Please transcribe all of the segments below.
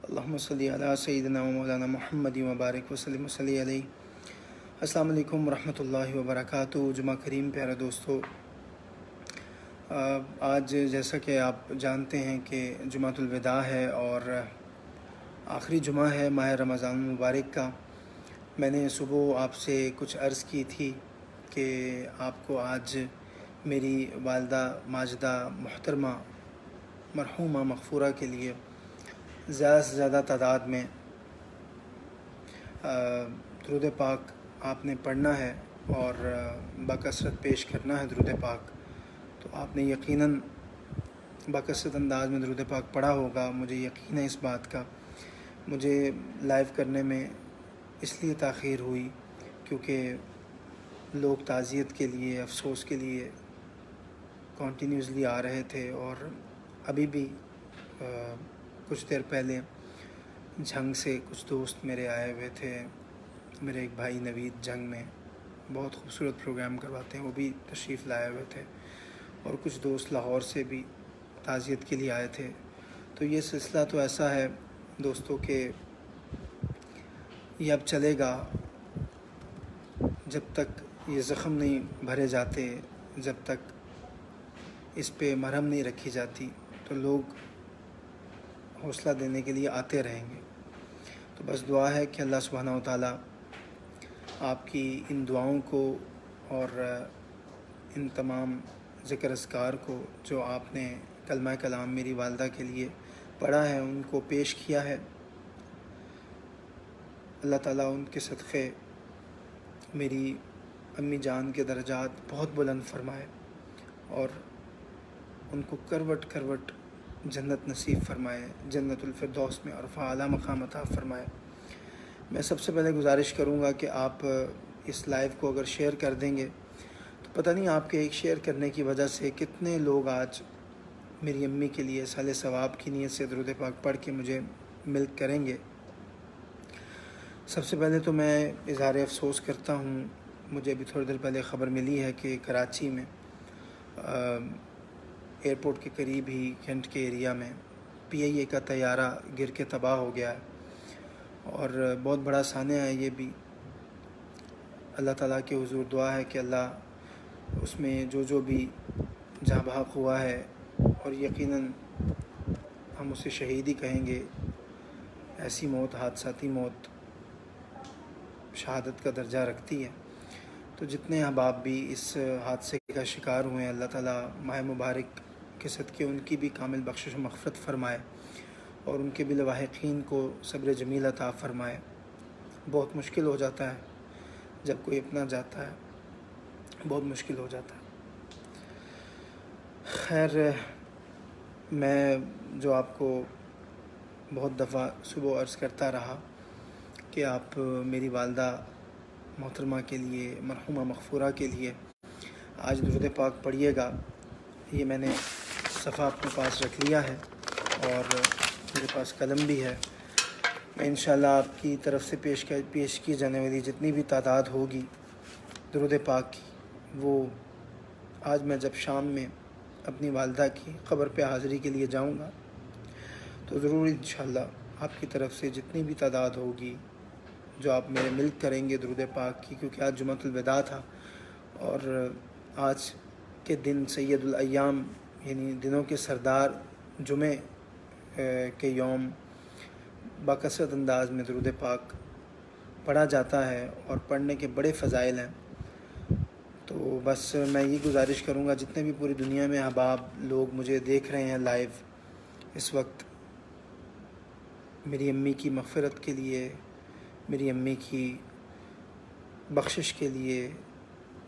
اللہم صلی علی سیدنا و مولانا محمد و بارک وسلم صلی علیہ۔ السلام علیکم ورحمۃ اللہ وبرکاتہ۔ جمعہ کریم پیارے دوستو، آج جیسا کہ آپ جانتے ہیں کہ جمعۃ الوداع ہے اور آخری جمعہ ہے ماہ رمضان المبارک کا۔ میں نے صبح آپ سے کچھ عرض کی تھی کہ آپ کو آج میری والدہ ماجدہ محترمہ مرحومہ مغفورہ کے لیے زیادہ سے زیادہ تعداد میں درود پاک آپ نے پڑھنا ہے اور بکثرت پیش کرنا ہے درود پاک۔ تو آپ نے یقیناً بکثرت انداز میں درود پاک پڑھا ہوگا، مجھے یقین ہے اس بات کا۔ مجھے لائیو کرنے میں اس لیے تاخیر ہوئی کیونکہ لوگ تعزیت کے لیے، افسوس کے لیے کنٹینیوسلی آ رہے تھے، اور ابھی بھی کچھ دیر پہلے جھنگ سے کچھ دوست میرے آئے ہوئے تھے۔ میرے ایک بھائی نوید جھنگ میں بہت خوبصورت پروگرام کرواتے ہیں، وہ بھی تشریف لائے ہوئے تھے، اور کچھ دوست لاہور سے بھی تعزیت کے لیے آئے تھے۔ تو یہ سلسلہ تو ایسا ہے دوستوں کہ یہ اب چلے گا جب تک یہ زخم نہیں بھرے جاتے، جب تک اس پہ مرہم نہیں رکھی جاتی، تو لوگ حوصلہ دینے کے لیے آتے رہیں گے۔ تو بس دعا ہے کہ اللہ سبحانہ و تعالیٰ آپ کی ان دعاؤں کو اور ان تمام ذکر اذکار کو جو آپ نے کلمہ کلام میری والدہ کے لیے پڑھا ہے، ان کو پیش کیا ہے، اللہ تعالیٰ ان کے صدقے میری امی جان کے درجات بہت بلند فرمائے اور ان کو کروٹ کروٹ جنت نصیب فرمائے، جنت الفردوس میں عرفہ اعلیٰ مقام عطا فرمائے۔ میں سب سے پہلے گزارش کروں گا کہ آپ اس لائیو کو اگر شیئر کر دیں گے تو پتہ نہیں آپ کے ایک شیئر کرنے کی وجہ سے کتنے لوگ آج میری امی کے لیے سال ثواب کی نیت سے درود پاک پڑھ کے مجھے ملک کریں گے۔ سب سے پہلے تو میں اظہار افسوس کرتا ہوں، مجھے ابھی تھوڑی دیر پہلے خبر ملی ہے کہ کراچی میں ایئرپورٹ کے قریب ہی کینٹ کے ایریا میں PIA کا طیارہ گر کے تباہ ہو گیا ہے، اور بہت بڑا سانحہ ہے یہ بھی۔ اللہ تعالیٰ کے حضور دعا ہے کہ اللہ اس میں جو بھی جاں بحق ہوا ہے، اور یقیناً ہم اسے شہید ہی کہیں گے، ایسی موت، حادثاتی موت شہادت کا درجہ رکھتی ہے، تو جتنے احباب بھی اس حادثے کا شکار ہوئے ہیں، اللہ تعالیٰ ماہ مبارک کے صدقے ان کی بھی کامل بخشش و مغفرت فرمائے، اور ان کے بھی لواحقین کو صبر جمیل عطا فرمائے۔ بہت مشکل ہو جاتا ہے جب کوئی اپنا جاتا ہے، بہت مشکل ہو جاتا ہے۔ خیر، میں جو آپ کو بہت دفعہ صبح عرض کرتا رہا کہ آپ میری والدہ محترمہ کے لیے، مرحومہ مغفورہ کے لیے آج درود پاک پڑھیے گا۔ یہ میں نے صفحہ اپنے پاس رکھ لیا ہے اور میرے پاس قلم بھی ہے۔ میں انشاءاللہ آپ کی طرف سے پیش کی جانے والی جتنی بھی تعداد ہوگی درود پاک کی، وہ آج میں جب شام میں اپنی والدہ کی قبر پہ حاضری کے لیے جاؤں گا تو ضرور انشاءاللہ آپ کی طرف سے جتنی بھی تعداد ہوگی جو آپ میرے ملک کریں گے درود پاک کی، کیونکہ آج جمعۃ الوداع تھا، اور آج کے دن سید الایام یعنی دنوں کے سردار جمعے کے یوم بکثرت انداز میں درود پاک پڑھا جاتا ہے اور پڑھنے کے بڑے فضائل ہیں۔ تو بس میں یہ گزارش کروں گا، جتنے بھی پوری دنیا میں احباب لوگ مجھے دیکھ رہے ہیں لائیو اس وقت، میری امی کی مغفرت کے لیے، میری امی کی بخشش کے لیے،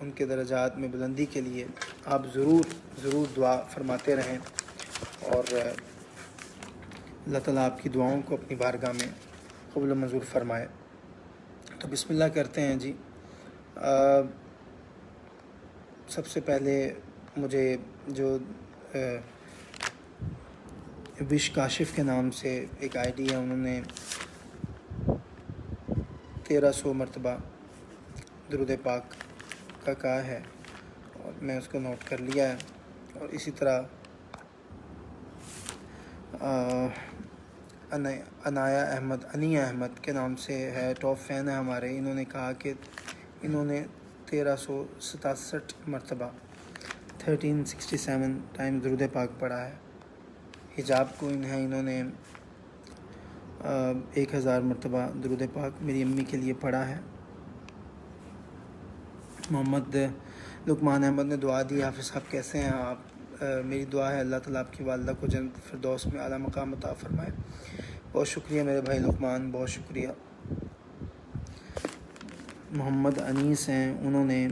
ان کے درجات میں بلندی کے لیے آپ ضرور دعا فرماتے رہیں، اور اللہ تعالیٰ آپ کی دعاؤں کو اپنی بارگاہ میں قبول و منظور فرمائے۔ تو بسم اللہ کرتے ہیں جی۔ سب سے پہلے مجھے جو وش کاشف کے نام سے ایک ID ہے، انہوں نے 1300 مرتبہ درود پاک کا کہا ہے، اور میں اس کو نوٹ کر لیا ہے، اور اسی طرح انایا احمد، انیہ احمد کے نام سے ہے، ٹاپ فین ہے ہمارے. انہوں نے کہا کہ انہوں نے 1367 مرتبہ 1367 ٹائم درود پاک پڑھا ہے. حجاب کو انہوں نے 1000 مرتبہ درود پاک میری امی کے لیے پڑھا ہے. محمد لقمان احمد نے دعا دی. حافظ صاحب کیسے ہیں آپ؟ میری دعا ہے اللہ تعالیٰ آپ کی والدہ کو جنت فردوس میں اعلیٰ مقام عطا فرمائے. بہت شکریہ میرے بھائی لقمان، بہت شکریہ. محمد انیس ہیں، انہوں نے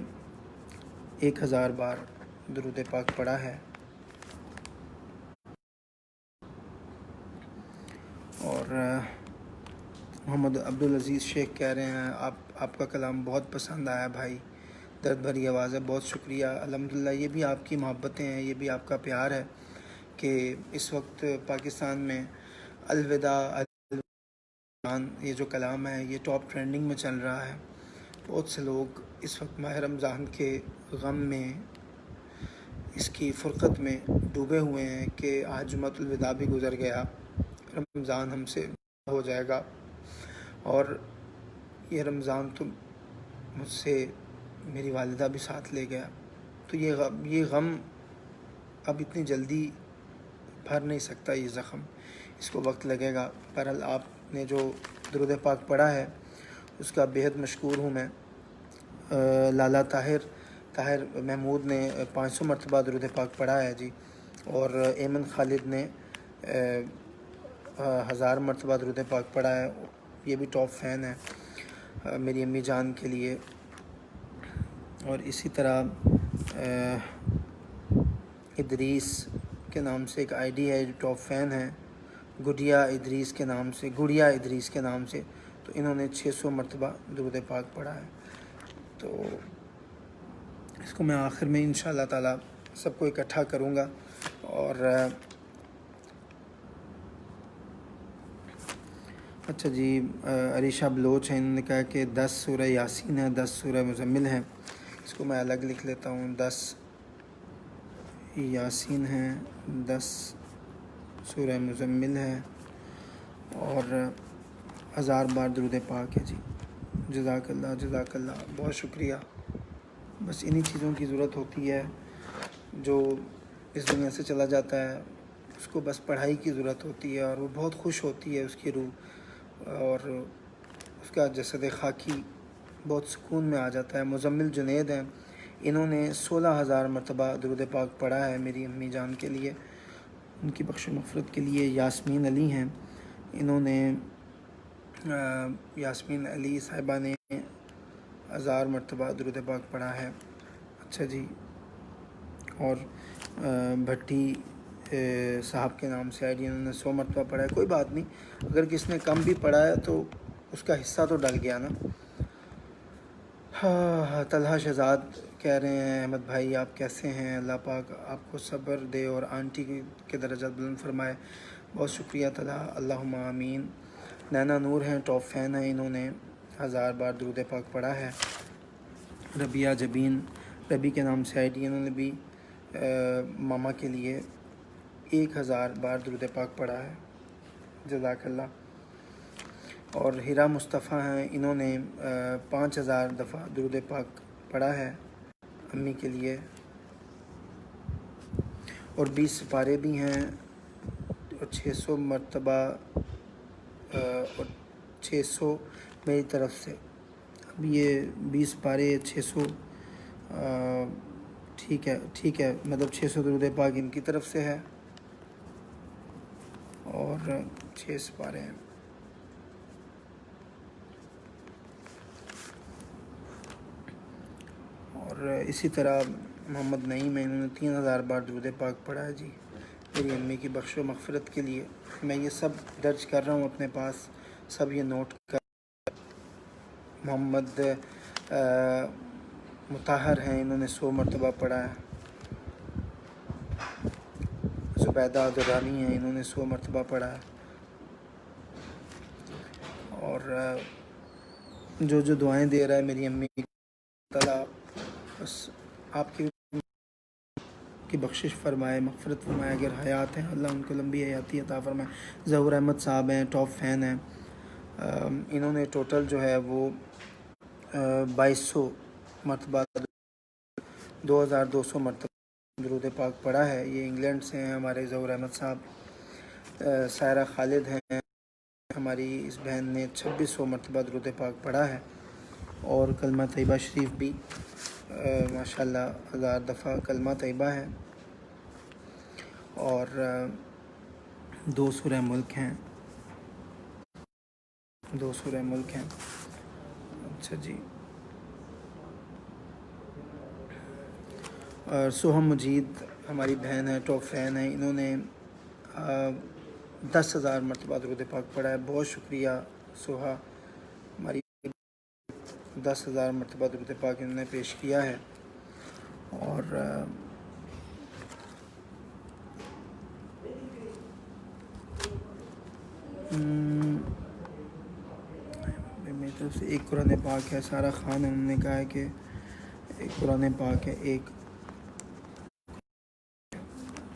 1000 بار درود پاک پڑھا ہے. اور محمد عبدالعزیز شیخ کہہ رہے ہیں آپ کا کلام بہت پسند آیا بھائی، درد بھری آواز ہے. بہت شکریہ. الحمدللہ یہ بھی آپ کی محبتیں ہیں، یہ بھی آپ کا پیار ہے کہ اس وقت پاکستان میں الوداع یہ جو کلام ہے یہ ٹاپ ٹرینڈنگ میں چل رہا ہے. بہت سے لوگ اس وقت ماہ رمضان کے غم میں، اس کی فرقت میں ڈوبے ہوئے ہیں کہ آج جمعۃ الوداع بھی گزر گیا، رمضان ہم سے ہو جائے گا، اور یہ رمضان تو مجھ سے میری والدہ بھی ساتھ لے گیا. تو یہ غم اب اتنی جلدی بھر نہیں سکتا، یہ زخم، اس کو وقت لگے گا. بہرحال آپ نے جو درود پاک پڑھا ہے اس کا بےحد مشکور ہوں میں. لالا طاہر محمود نے 500 مرتبہ درود پاک پڑھا ہے جی. اور ایمن خالد نے 1000 مرتبہ درود پاک پڑھا ہے. یہ بھی ٹاپ فین ہے میری امی جان کے لیے. اور اسی طرح ادریس کے نام سے ایک آئی ڈی ہے جو ٹاپ فین ہے، گڑیا ادریس کے نام سے، تو انہوں نے 600 مرتبہ درود پاک پڑھا ہے. تو اس کو میں آخر میں انشاءاللہ تعالی سب کو اکٹھا کروں گا. اور اچھا جی، عریشہ بلوچ ہیں، انہوں نے کہا کہ 10 سورہ یاسین ہے، 10 سورہ مزمل ہیں. اس کو میں الگ لکھ لیتا ہوں. 10 یاسین ہیں، 10 سورہ مزمل ہے، اور 1000 بار درود پاک ہے جی. جزاک اللہ، بہت شکریہ. بس انہی چیزوں کی ضرورت ہوتی ہے. جو اس دنیا سے چلا جاتا ہے اس کو بس پڑھائی کی ضرورت ہوتی ہے، اور وہ بہت خوش ہوتی ہے اس کی روح، اور اس کا جسد خاکی بہت سکون میں آ جاتا ہے. مزمل جنید ہیں، انہوں نے 16000 مرتبہ درود پاک پڑھا ہے میری امی جان کے لیے، ان کی بخش و مغفرت کے لیے. یاسمین علی ہیں، انہوں نے یاسمین علی صاحبہ نے 1000 مرتبہ درود پاک پڑھا ہے. اچھا جی. اور بھٹی صاحب کے نام سے آئی ڈی، انہوں نے 100 مرتبہ پڑھا ہے. کوئی بات نہیں، اگر کس نے کم بھی پڑھا ہے تو اس کا حصہ تو ڈل گیا نا. طلحہ شہزاد کہہ رہے ہیں احمد بھائی آپ کیسے ہیں، اللہ پاک آپ کو صبر دے اور آنٹی کے درجات بلند فرمائے. بہت شکریہ طلحہ، اللہم آمین. نینا نور ہیں، ٹاپ فین ہیں، انہوں نے 1000 بار درود پاک پڑھا ہے. ربیہ جبین، ربی کے نام سے آئی ڈی، انہوں نے بھی ماما کے لیے 1000 بار درود پاک پڑھا ہے. جزاک اللہ. اور ہیرا مصطفیٰ ہیں، انہوں نے 5000 دفعہ درود پاک پڑھا ہے امی کے لیے. اور 20 سپارے بھی ہیں، اور 600 مرتبہ، اور 600 میری طرف سے. اب یہ 20 سپارے 600، ٹھیک ہے، مطلب 600 درود پاک ان کی طرف سے ہے، اور 6 سپارے ہیں. اور اسی طرح محمد نعیم ہے، انہوں نے 3000 بار درود پاک پڑھا ہے جی میری امی کی بخش و مغفرت کے لیے. میں یہ سب درج کر رہا ہوں اپنے پاس، سب یہ نوٹ کر. محمد مطہر ہیں، انہوں نے 100 مرتبہ پڑھا ہے. زبیدہ درانی ہیں، انہوں نے 100 مرتبہ پڑھا ہے. اور جو دعائیں دے رہا ہے میری امی تعالیٰ بس آپ کی کی بخشش فرمائے، مغفرت فرمائے. اگر حیات ہیں اللہ ان کو لمبی حیاتی عطا فرمائے. ظہور احمد صاحب ہیں، ٹاپ فین ہیں. انہوں نے ٹوٹل جو ہے وہ 2200 مرتبہ 2200 مرتبہ درود پاک پڑھا ہے. یہ انگلینڈ سے ہیں ہمارے ظہور احمد صاحب. سائرہ خالد ہیں ہماری اس بہن نے 2600 مرتبہ درود پاک پڑھا ہے. اور کلمہ طیبہ شریف بھی ماشاءاللہ 1000 دفعہ کلمہ طیبہ ہے. اور 2 سورہ ملک ہیں. اچھا جی. اور سوہم مجید ہماری بہن ہے، ٹاپ فین ہے. انہوں نے 10,000 مرتبہ درود پاک پڑھا ہے. بہت شکریہ سوہا، ہماری 10,000 مرتبہ درود پاک انہوں نے پیش کیا ہے. اور میری طرف سے ایک قرآن پاک ہے. سارا خان انہوں نے کہا ہے کہ ایک قرآن پاک ہے. ایک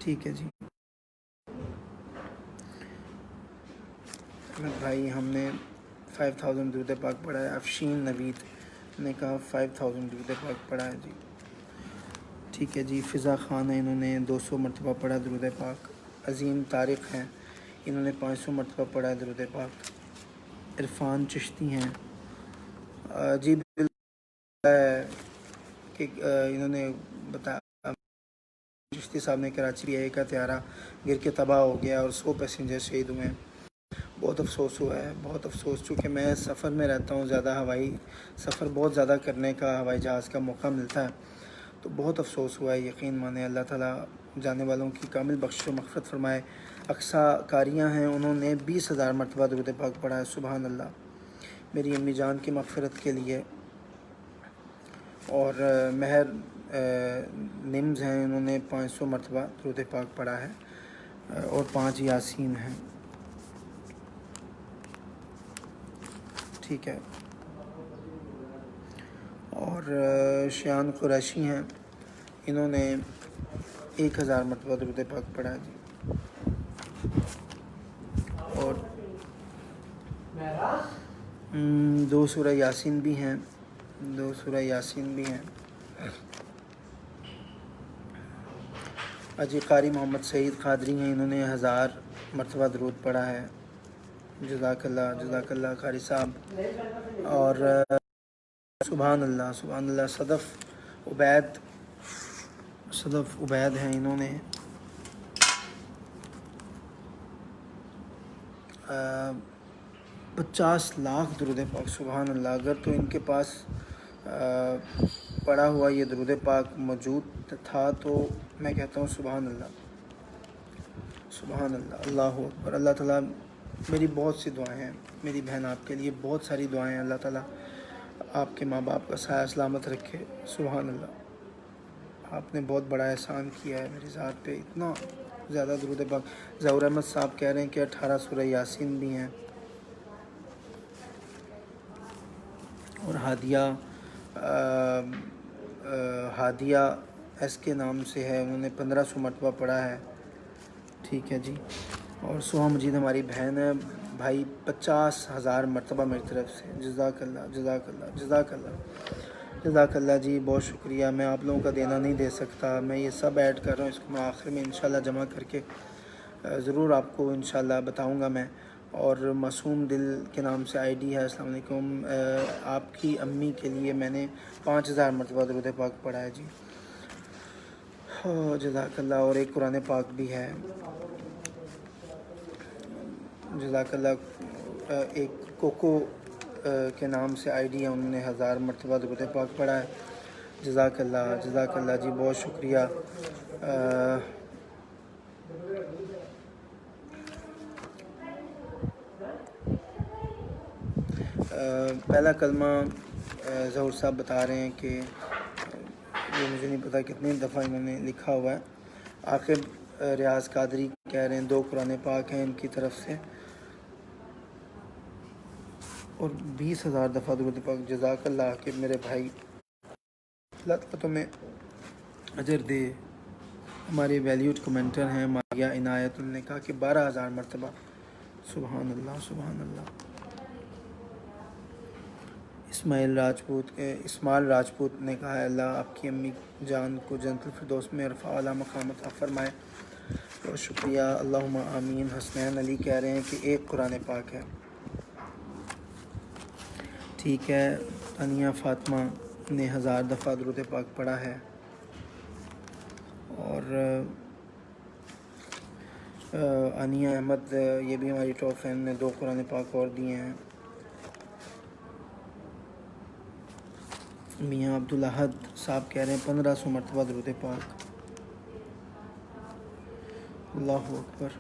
ٹھیک ہے جی. احمد بھائی ہم نے 5000 درود پاک پڑھا ہے. افشین نوید نے کہا 5000 درود پاک پڑھا ہے جی. ٹھیک ہے جی. فضا خان ہے، انہوں نے 200 مرتبہ پڑھا درود پاک. عظیم طارق ہیں، انہوں نے 500 مرتبہ پڑھا ہے درود پاک. عرفان چشتی ہیں جی بالکل کہ انہوں نے بتایا چشتی صاحب نے کراچی بھی کا طیارہ گر کے تباہ ہو گیا اور 100 پیسنجر شہید ہوئے ہیں. بہت افسوس ہوا ہے، بہت افسوس. چونکہ میں سفر میں رہتا ہوں، زیادہ ہوائی سفر بہت زیادہ کرنے کا ہوائی جہاز کا موقع ملتا ہے، تو بہت افسوس ہوا ہے. یقین مانیں اللہ تعالیٰ جانے والوں کی کامل بخشش و مغفرت فرمائے. اقصا کاریاں ہیں، انہوں نے 20,000 مرتبہ درود پاک پڑھا ہے. سبحان اللہ. میری امی جان کی مغفرت کے لیے. اور مہر نمز ہیں، انہوں نے 500 مرتبہ درود پاک پڑھا ہے. اور 5 یاسین ہیں. ٹھیک ہے. اور شیان قریشی ہیں، انہوں نے 1000 مرتبہ درود پاک پڑھا ہے جی. اور 2 سورہ یاسین بھی ہیں. اجی قاری محمد سعید قادری ہیں، انہوں نے 1000 مرتبہ درود پڑھا ہے. جزاک اللہ قاری صاحب. اور سبحان اللہ. صدف عبید ہیں، انہوں نے 50 لاکھ درود پاک. سبحان اللہ. اگر تو ان کے پاس پڑھا ہوا یہ درود پاک موجود تھا تو میں کہتا ہوں سبحان اللہ. اللہ اکبر. اللہ تعالیٰ میری بہت سی دعائیں ہیں، میری بہن آپ کے لیے بہت ساری دعائیں ہیں. اللہ تعالیٰ آپ کے ماں باپ کا سایہ سلامت رکھے. سبحان اللہ. آپ نے بہت بڑا احسان کیا ہے میری ذات پہ، اتنا زیادہ درود پاک. ظہور احمد صاحب کہہ رہے ہیں کہ 18 سورہ یاسین بھی ہیں. اور ہادیہ ایس کے نام سے ہے، انہوں نے 1500 مرتبہ پڑھا ہے. ٹھیک ہے جی. اور سوہا مجید ہماری بہن ہے. بھائی 50,000 مرتبہ میری طرف سے. جزاک اللہ جی. بہت شکریہ. میں آپ لوگوں کا دینا نہیں دے سکتا، میں یہ سب ایڈ کر رہا ہوں. اس کو میں آخر میں انشاءاللہ جمع کر کے ضرور آپ کو انشاءاللہ بتاؤں گا میں. اور معصوم دل کے نام سے آئی ڈی ہے. السلام علیکم. آپ کی امی کے لیے میں نے 5000 مرتبہ درود پاک پڑھا ہے جی. جزاک اللہ. اور ایک قرآن پاک بھی ہے. جزاک اللہ. ایک کوکو کے نام سے آئی ڈی ہے، انہوں نے 1000 مرتبہ درود پاک پڑھا ہے. جزاک اللہ جی. بہت شکریہ. پہلا کلمہ ظہور صاحب بتا رہے ہیں کہ یہ مجھے نہیں پتہ کتنی دفعہ انہوں نے لکھا ہوا ہے. عاقب ریاض قادری کہہ رہے ہیں 2 قرآن پاک ہیں ان کی طرف سے. اور 20,000 دفعہ درود پاک. جزاک اللہ کہ میرے بھائی، اللہ تعالیٰ تمہیں اجر دے. ہمارے ویلیوڈ کمنٹر ہیں ماریہ عنایت، انہوں نے کہا کہ 12,000 مرتبہ سبحان اللہ سبحان اللہ۔ اسماعیل راجپوت نے کہا ہے اللہ آپ کی امی جان کو جنت الفردوس میں رفع اعلیٰ مقام عطا فرمائے، بہت شکریہ، اللہم آمین۔ حسنین علی کہہ رہے ہیں کہ ایک قرآن پاک ہے، ٹھیک ہے۔ تانیہ فاطمہ نے 1000 دفعہ درود پاک پڑھا ہے، اور انیہ احمد یہ بھی ہماری ٹاپ فین نے 2 قرآن پاک اور دیے ہیں۔ میاں عبدالاحد صاحب کہہ رہے ہیں 1500 مرتبہ درود پاک، اللہ اکبر،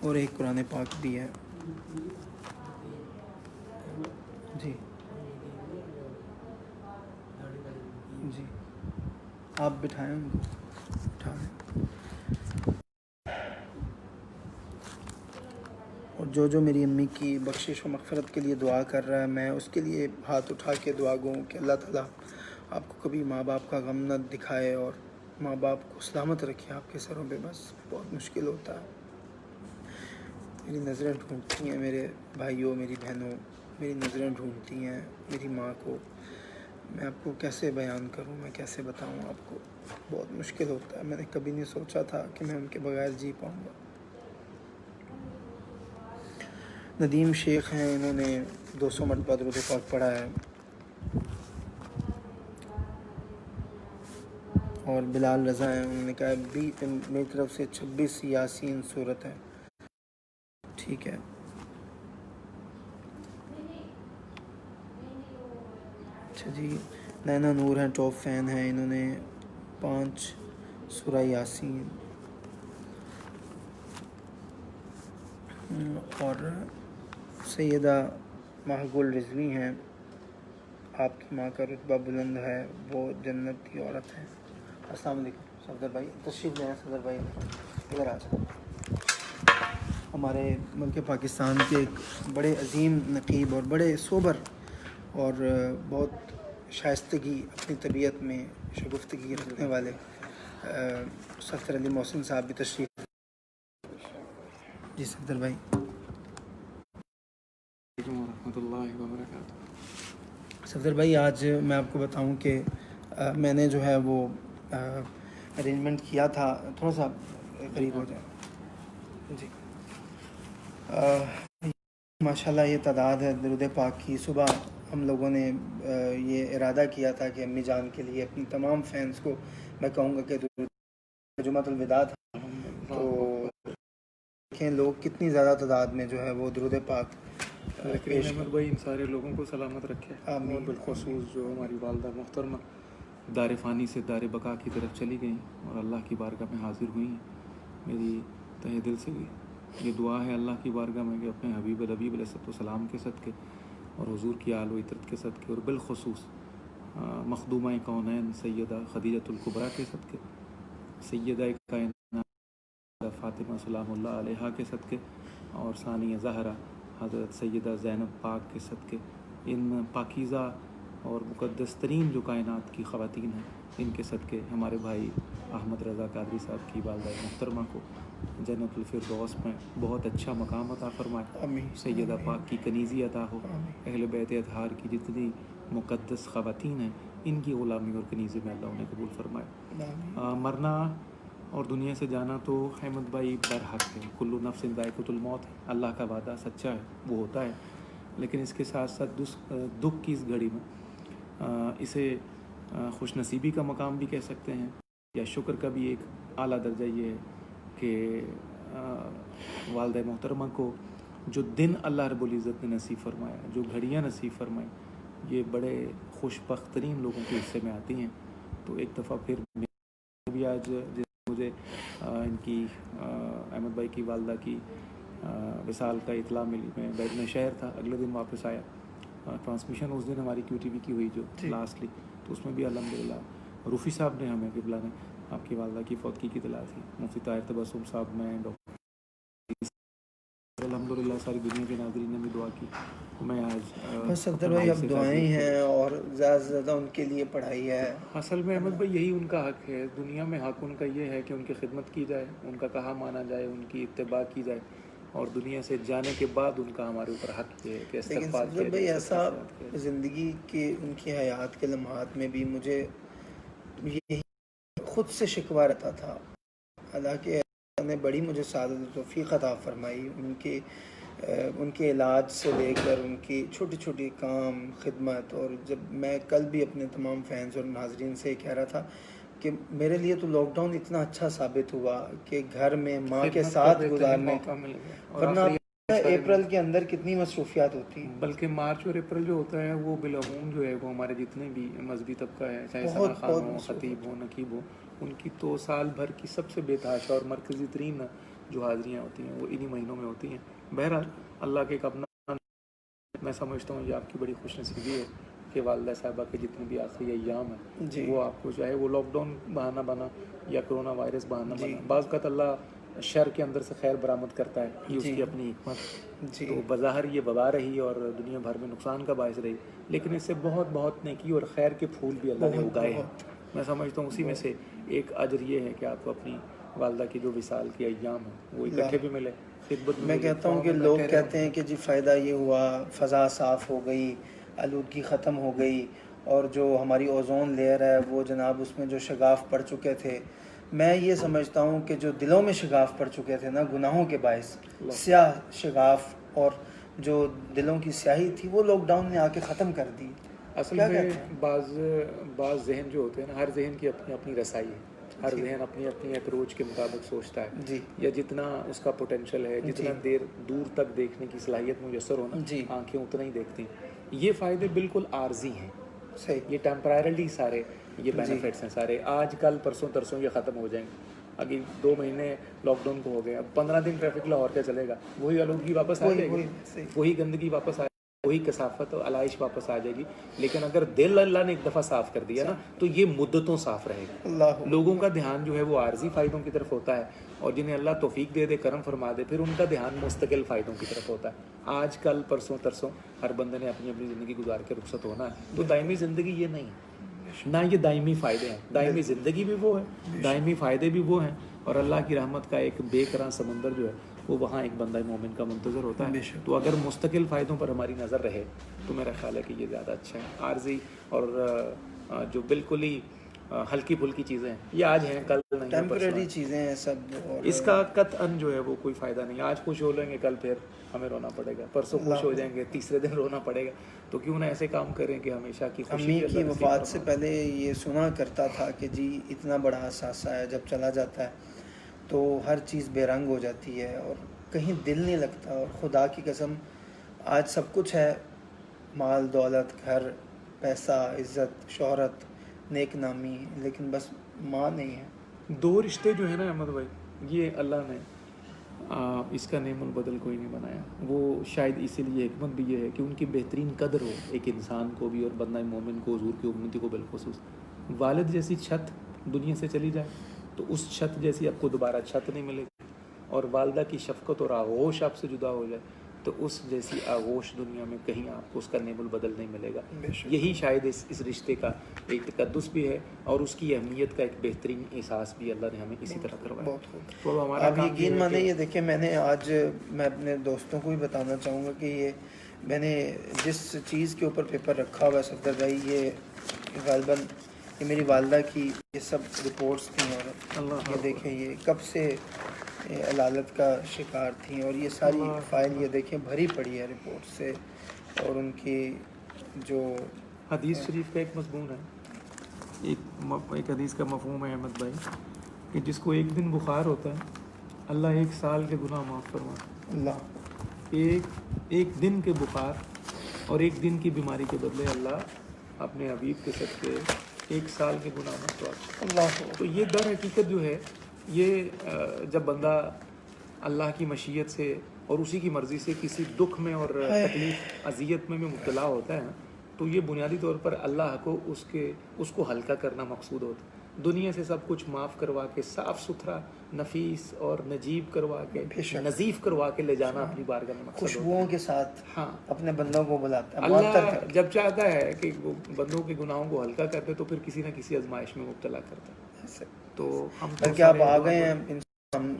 اور ایک قرآن پاک بھی ہے جی جی، آپ بٹھائیں ان کو، اٹھا لیں۔ اور جو میری امی کی بخشش و مغفرت کے لیے دعا کر رہا ہے، میں اس کے لیے ہاتھ اٹھا کے دعا گوں کہ اللہ تعالیٰ آپ کو کبھی ماں باپ کا غم نہ دکھائے اور ماں باپ کو سلامت رکھے آپ کے سروں پہ، بس بہت مشکل ہوتا ہے۔ میری نظریں ڈھونڈتی ہیں میرے بھائیوں، میری بہنوں، میری نظریں ڈھونڈتی ہیں میری ماں کو، میں آپ کو کیسے بیان کروں، میں کیسے بتاؤں آپ کو، بہت مشکل ہوتا ہے۔ میں نے کبھی نہیں سوچا تھا کہ میں ان کے بغیر جی پاؤں گا۔ ندیم شیخ ہیں، انہوں نے 200 مرتبہ درود پاک پڑھا ہے، اور بلال رضا ہیں، انہوں نے کہا میری طرف سے 26 یاسین صورت ہے، ٹھیک ہے۔ اچھا جی، نینا نور ہیں، ٹاپ فین ہیں، انہوں نے 5 سورہ یاسین، اور سیدہ محگل رضوی ہیں، آپ کی ماں کا رتبہ بلند ہے، وہ جنتی عورت ہے۔ السلام علیکم صفدر بھائی، تشریف لیں صفدر بھائی، ادھر آ جائیں۔ ہمارے ملک پاکستان کے ایک بڑے عظیم نقیب اور بڑے سوبر اور بہت شائستگی اپنی طبیعت میں شگفتگی رکھنے والے صفدر علی محسن صاحب بھی تشریف۔ جی صفدر بھائی، ورحمۃ اللہ وبرکاتہ۔ صفدر بھائی آج میں آپ کو بتاؤں کہ میں نے جو ہے وہ ارینجمنٹ کیا تھا، تھوڑا سا قریب ہو جائے جی۔ ماشاءاللہ یہ تعداد ہے درود پاک کی۔ صبح ہم لوگوں نے یہ ارادہ کیا تھا کہ امی جان کے لیے اپنی تمام فینس کو میں کہوں گا کہ جمعۃ الوداع تھا، تو دیکھیں لوگ کتنی زیادہ تعداد میں جو ہے وہ درود پاک پیش احمد بھائی ان سارے لوگوں کو سلامت رکھے، آمین، اور بالخصوص جو ہماری والدہ محترمہ دار فانی سے دار بقا کی طرف چلی گئیں اور اللہ کی بارگاہ میں حاضر ہوئی ہیں، میری تہ دل سے یہ دعا ہے اللہ کی بارگاہ میں کہ اپنے حبیب ربیب علیہ السلام کے صدقے اور حضور کی آل و عطرت کے صدقے، اور بالخصوص مخدومہ کونین سیدہ خدیجۃ الکبریٰ کے صدقے، سیدہ کائنات فاطمہ سلام اللہ علیہا کے صدقے، اور ثانیہ زہرا حضرت سیدہ زینب پاک کے صدقے، ان پاکیزہ اور مقدس ترین جو کائنات کی خواتین ہیں ان کے صدقے ہمارے بھائی احمد رضا قادری صاحب کی والدہ محترمہ کو جنت الفردوس میں بہت اچھا مقام عطا فرمائے، سیدہ پاک کی کنیزی عطا ہو، اہل بیت اطہار کی جتنی مقدس خواتین ہیں ان کی غلامی اور کنیزی میں اللہ انہیں قبول فرمائے۔ مرنا اور دنیا سے جانا تو احمد بھائی برحق ہے، کل نفس ذائقۃ الموت ہے، اللہ کا وعدہ سچا ہے، وہ ہوتا ہے، لیکن اس کے ساتھ ساتھ دکھ کی اس گھڑی میں اسے خوش نصیبی کا مقام بھی کہہ سکتے ہیں، یا شکر کا بھی ایک اعلیٰ درجہ یہ ہے کہ والدہ محترمہ کو جو دن اللہ رب العزت نے نصیب فرمایا، جو گھڑیاں نصیب فرمائیں، یہ بڑے خوش بخت ترین لوگوں کے حصے میں آتی ہیں۔ تو ایک دفعہ پھر بھی آج مجھے ان کی احمد بھائی کی والدہ کی وصال کا اطلاع ملی، میں شہر تھا، اگلے دن واپس آیا، ٹرانسمیشن اس دن ہماری QTV کی ہوئی جو لاسٹلی، تو اس میں بھی الحمدللہ روفی صاحب نے ہمیں قبلہ نے آپ کی والدہ کی فوتگی کی اطلاع تھی، مفتی طاہر تبسم صاحب میں ڈاکٹر الحمدللہ ساری دنیا کے ناظرین نے بھی دعا کی. میں آج بس صفدر بھائی اب دعائیں ہیں اور زیادہ سے زیادہ ان کے لیے پڑھائی ہے. اصل میں احمد بھائی یہی ان کا حق ہے دنیا میں. حق ان کا یہ ہے کہ ان کی خدمت کی جائے, ان کا کہا مانا جائے, ان کی اتباع کی جائے, اور دنیا سے جانے کے بعد ان کا ہمارے اوپر حق یہ ہے کہ لیکن استغفار صفدر کیا بھائی جائے, ایسا استغفار کیا جائے. زندگی کے ان کی حیات کے لمحات میں بھی مجھے یہی خود سے شکوہ رہتا تھا. حالانکہ اللہ نے بڑی مجھے سعادت و توفیق عطا فرمائی ان کے علاج سے لے کر ان کی چھوٹی چھوٹی کام خدمت. اور جب میں کل بھی اپنے تمام فینس اور ناظرین سے کہہ رہا تھا کہ میرے لیے تو لاک ڈاؤن اتنا اچھا ثابت ہوا کہ گھر میں ماں کے ساتھ گزارنے کا, ورنہ اپریل کے اندر کتنی مصروفیات ہوتی ہیں. بلکہ مارچ اور اپریل جو ہوتا ہے وہ بالعموم جو ہے وہ ہمارے جتنے بھی مذہبی طبقہ ہے, چاہے ثنا خان ہو, خطیب ہو, نقیب ہو, ان کی تو سال بھر کی سب سے بے تحاشا اور مرکزی ترین جو حاضریاں ہوتی ہیں وہ انہی مہینوں میں ہوتی ہیں. بہرحال اللہ کے ایک اپنا, میں سمجھتا ہوں یہ آپ کی بڑی خوش نصیبی ہے کہ والدہ صاحبہ کے جتنے بھی آخری ایام ہیں وہ آپ کو چاہے وہ لاک ڈاؤن بہانہ بنا یا کرونا وائرس بہانہ بنا, بعض کا اللہ شر کے اندر سے خیر برآمد کرتا ہے, یہ اس کی اپنی حکمت. تو بظاہر یہ وبا رہی اور دنیا بھر میں نقصان کا باعث رہی, لیکن اس سے بہت بہت نیکی اور خیر کے پھول بھی اللہ نے اگائے ہیں. میں سمجھتا ہوں اسی میں سے ایک اجر یہ ہے کہ آپ کو اپنی والدہ کی جو وصال کے ایام ہیں وہ اکٹھے بھی ملے, خدمت بھی. میں کہتا ہوں کہ لوگ کہتے ہیں کہ جی فائدہ یہ ہوا فضا صاف ہو گئی, آلودگی ختم ہو گئی, اور جو ہماری اوزون لیئر ہے وہ جناب اس میں جو شگاف پڑ چکے تھے. میں یہ سمجھتا ہوں کہ جو دلوں میں شگاف پڑ چکے تھے نا گناہوں کے باعث, سیاہ شگاف اور جو دلوں کی سیاہی تھی وہ لاک ڈاؤن نے آ کے ختم کر دی. اصل میں بعض ذہن جو ہوتے ہیں نا, ہر ذہن کی اپنی اپنی رسائی ہے, ہر ذہن اپنی اپنی اپروچ کے مطابق سوچتا ہے, یا جتنا اس کا پوٹینشیل ہے, جتنا دور تک دیکھنے کی صلاحیت میسر ہونا, آنکھیں اتنا ہی دیکھتی ہیں. یہ فائدے بالکل عارضی ہیں, یہ ٹیمپرریلی سارے یہ بینیفٹس ہیں سارے. آج کل پرسوں ترسوں یہ ختم ہو جائیں گے. ابھی 2 مہینے لاک ڈاؤن کو ہو گئے, اب 15 دن ٹریفک لاہور کا چلے گا, وہی آلودگی واپس آ جائے گی, وہی گندگی واپس آ, وہی کثافت اور علائش واپس آ جائے گی. لیکن اگر دل اللہ نے ایک دفعہ صاف کر دیا نا تو یہ مدتوں صاف رہے گا. لوگوں کا دھیان جو ہے وہ عارضی فائدوں کی طرف ہوتا ہے, اور جنہیں اللہ توفیق دے دے, کرم فرما دے, پھر ان کا دھیان مستقل فائدوں کی طرف ہوتا ہے. آج کل پرسوں ترسوں ہر بندے نے اپنی اپنی زندگی گزار کے رخصت ہونا ہے, تو دائمی زندگی یہ نہیں ہے, نہ یہ دائمی فائدے ہیں. دائمی زندگی بھی وہ ہے, دائمی فائدے بھی وہ ہیں, اور اللہ کی رحمت کا ایک بے کران سمندر جو ہے وہ وہاں ایک بندہ مومن کا منتظر ہوتا ہے. تو اگر مستقل فائدوں پر ہماری نظر رہے تو میرا خیال ہے کہ یہ زیادہ اچھا ہے. عارضی اور جو بالکل ہی ہلکی پھلکی چیزیں ہیں یہ آج ہیں کل نہیں, ٹیمپریری چیزیں ہیں سب, اس کا قطعاً جو ہے وہ کوئی فائدہ نہیں. آج خوش ہو لیں گے کل پھر ہمیں رونا پڑے گا, پرسوں خوش ہو جائیں گے تیسرے دن رونا پڑے گا. تو کیوں نہ ایسے کام کریں کہ ہمیشہ کی خوشی. امی کی وفات سے پہلے یہ سنا کرتا تھا کہ جی اتنا بڑا اثاثہ ہے, جب چلا جاتا ہے تو ہر چیز بے رنگ ہو جاتی ہے اور کہیں دل نہیں لگتا. اور خدا کی قسم آج سب کچھ ہے, مال دولت, گھر, پیسہ, عزت, شہرت, نیک نامی, لیکن بس ماں نہیں ہے. 2 رشتے جو ہیں نا احمد بھائی, یہ اللہ نے اس کا نعم البدل کوئی نہیں بنایا. وہ شاید اسی لیے حکمت بھی یہ ہے کہ ان کی بہترین قدر ہو ایک انسان کو بھی اور بندہ مومن کو, حضور کی امتی کو بالخصوص. والد جیسی چھت دنیا سے چلی جائے تو اس چھت جیسی آپ کو دوبارہ چھت نہیں ملے گی, اور والدہ کی شفقت اور آغوش آپ سے جدا ہو جائے تو اس جیسی آغوش دنیا میں کہیں آپ کو اس کا نعم البدل نہیں ملے گا. یہی شاید اس رشتے کا ایک تقدس بھی ہے, اور اس کی اہمیت کا ایک بہترین احساس بھی اللہ نے ہمیں اسی طرح کروایا. تو آپ یقین مانیں, یہ دیکھیں میں نے آج میں اپنے دوستوں کو بھی بتانا چاہوں گا کہ یہ میں نے جس چیز کے اوپر پیپر رکھا ہوا ہے صفدر بھائی, یہ غالباً یہ میری والدہ کی یہ سب رپورٹس تھیں, اور یہ دیکھیں یہ کب سے علالت کا شکار تھیں, اور یہ ساری فائل یہ دیکھیں بھری پڑی ہے رپورٹ سے. اور ان کی جو حدیث شریف کا ایک مضمون ہے, ایک حدیث کا مفہوم ہے احمد بھائی, کہ جس کو ایک دن بخار ہوتا ہے اللہ 1 سال کے گناہ معاف فرماتا ہے. اللہ ایک دن کے بخار اور 1 دن کی بیماری کے بدلے اللہ اپنے حبیب کے صدقے 1 سال کے گناہ معاف فرماتا ہے. اللہ. تو یہ در حقیقت جو ہے یہ جب بندہ اللہ کی مشیت سے اور اسی کی مرضی سے کسی دکھ میں اور تکلیف اذیت میں مبتلا ہوتا ہے نا, تو یہ بنیادی طور پر اللہ کو اس کو ہلکا کرنا مقصود ہوتا ہے. دنیا سے سب کچھ معاف کروا کے صاف ستھرا نفیس اور نجیب کروا کے نظیف کروا کے لے جانا اپنی بارگاہ میں مقصد ہوتا ہے. خوشبوؤں کے ساتھ ہاں اپنے بندوں کو بلاتا ہے. اللہ جب چاہتا ہے کہ وہ بندوں کے گناہوں کو ہلکا کرتے تو پھر کسی نہ کسی آزمائش میں مبتلا کرتا ہے. تو ہم بلکہ آپ آ گئے ہیں ہم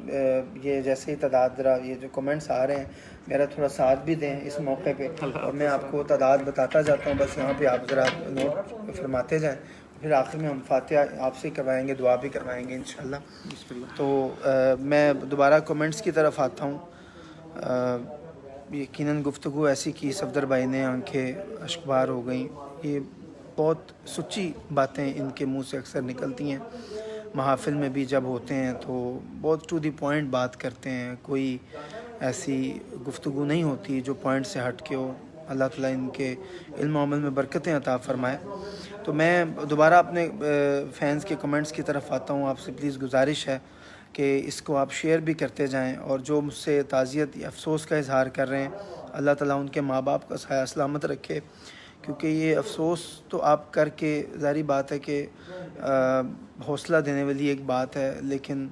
یہ جیسے ہی تعداد ذرا یہ جو کمنٹس آ رہے ہیں میرا تھوڑا ساتھ بھی دیں اس موقع پہ, اور میں آپ کو تعداد بتاتا جاتا ہوں, بس یہاں پہ آپ ذرا نوٹ فرماتے جائیں. پھر آخر میں ہم فاتحہ آپ سے کروائیں گے, دعا بھی کروائیں گے انشاءاللہ. تو میں دوبارہ کمنٹس کی طرف آتا ہوں. یقیناً گفتگو ایسی کی صفدر بھائی نے, آنکھیں اشکبار ہو گئیں. یہ بہت سچی باتیں ان کے منہ سے اکثر نکلتی ہیں. محافل میں بھی جب ہوتے ہیں تو بہت ٹو دی پوائنٹ بات کرتے ہیں, کوئی ایسی گفتگو نہیں ہوتی جو پوائنٹ سے ہٹ کے ہو. اللہ تعالیٰ ان کے علم و عمل میں برکتیں عطا فرمائے. تو میں دوبارہ اپنے فینس کے کمنٹس کی طرف آتا ہوں. آپ سے پلیز گزارش ہے کہ اس کو آپ شیئر بھی کرتے جائیں, اور جو مجھ سے تعزیت یا افسوس کا اظہار کر رہے ہیں اللہ تعالیٰ ان کے ماں باپ کا سایہ سلامت رکھے. کیونکہ یہ افسوس تو آپ کر کے ظاہری بات ہے کہ حوصلہ دینے والی ایک بات ہے, لیکن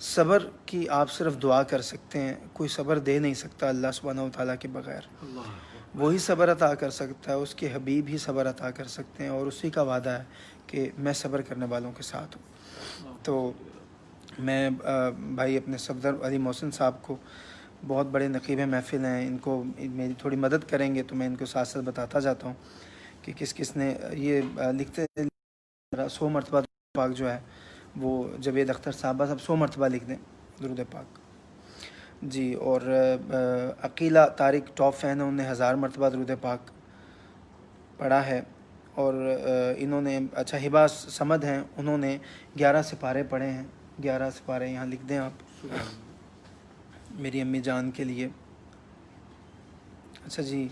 صبر کی آپ صرف دعا کر سکتے ہیں. کوئی صبر دے نہیں سکتا اللہ سبحانہ و تعالیٰ کے بغیر. وہی صبر عطا کر سکتا ہے, اس کے حبیب ہی صبر عطا کر سکتے ہیں, اور اسی کا وعدہ ہے کہ میں صبر کرنے والوں کے ساتھ ہوں. تو میں بھائی اپنے صفدر علی محسن صاحب کو, بہت بڑے نقیب محفل ہیں, ان کو میری تھوڑی مدد کریں گے تو میں ان کو ساتھ ساتھ بتاتا جاتا ہوں کہ کس کس نے یہ لکھتے 100 مرتبہ پاک جو ہے وہ جاوید اختر صاحبہ صاحب 100 مرتبہ لکھ دیں درود پاک جی. اور عقیلہ طارق ٹاپ فین ہے, انہوں نے 1000 مرتبہ درود پاک پڑھا ہے. اور انہوں نے اچھا ہبا سمد ہیں, انہوں نے 11 سپارے پڑھے ہیں. 11 سپارے یہاں لکھ دیں آپ میری امی جان کے لیے. اچھا جی,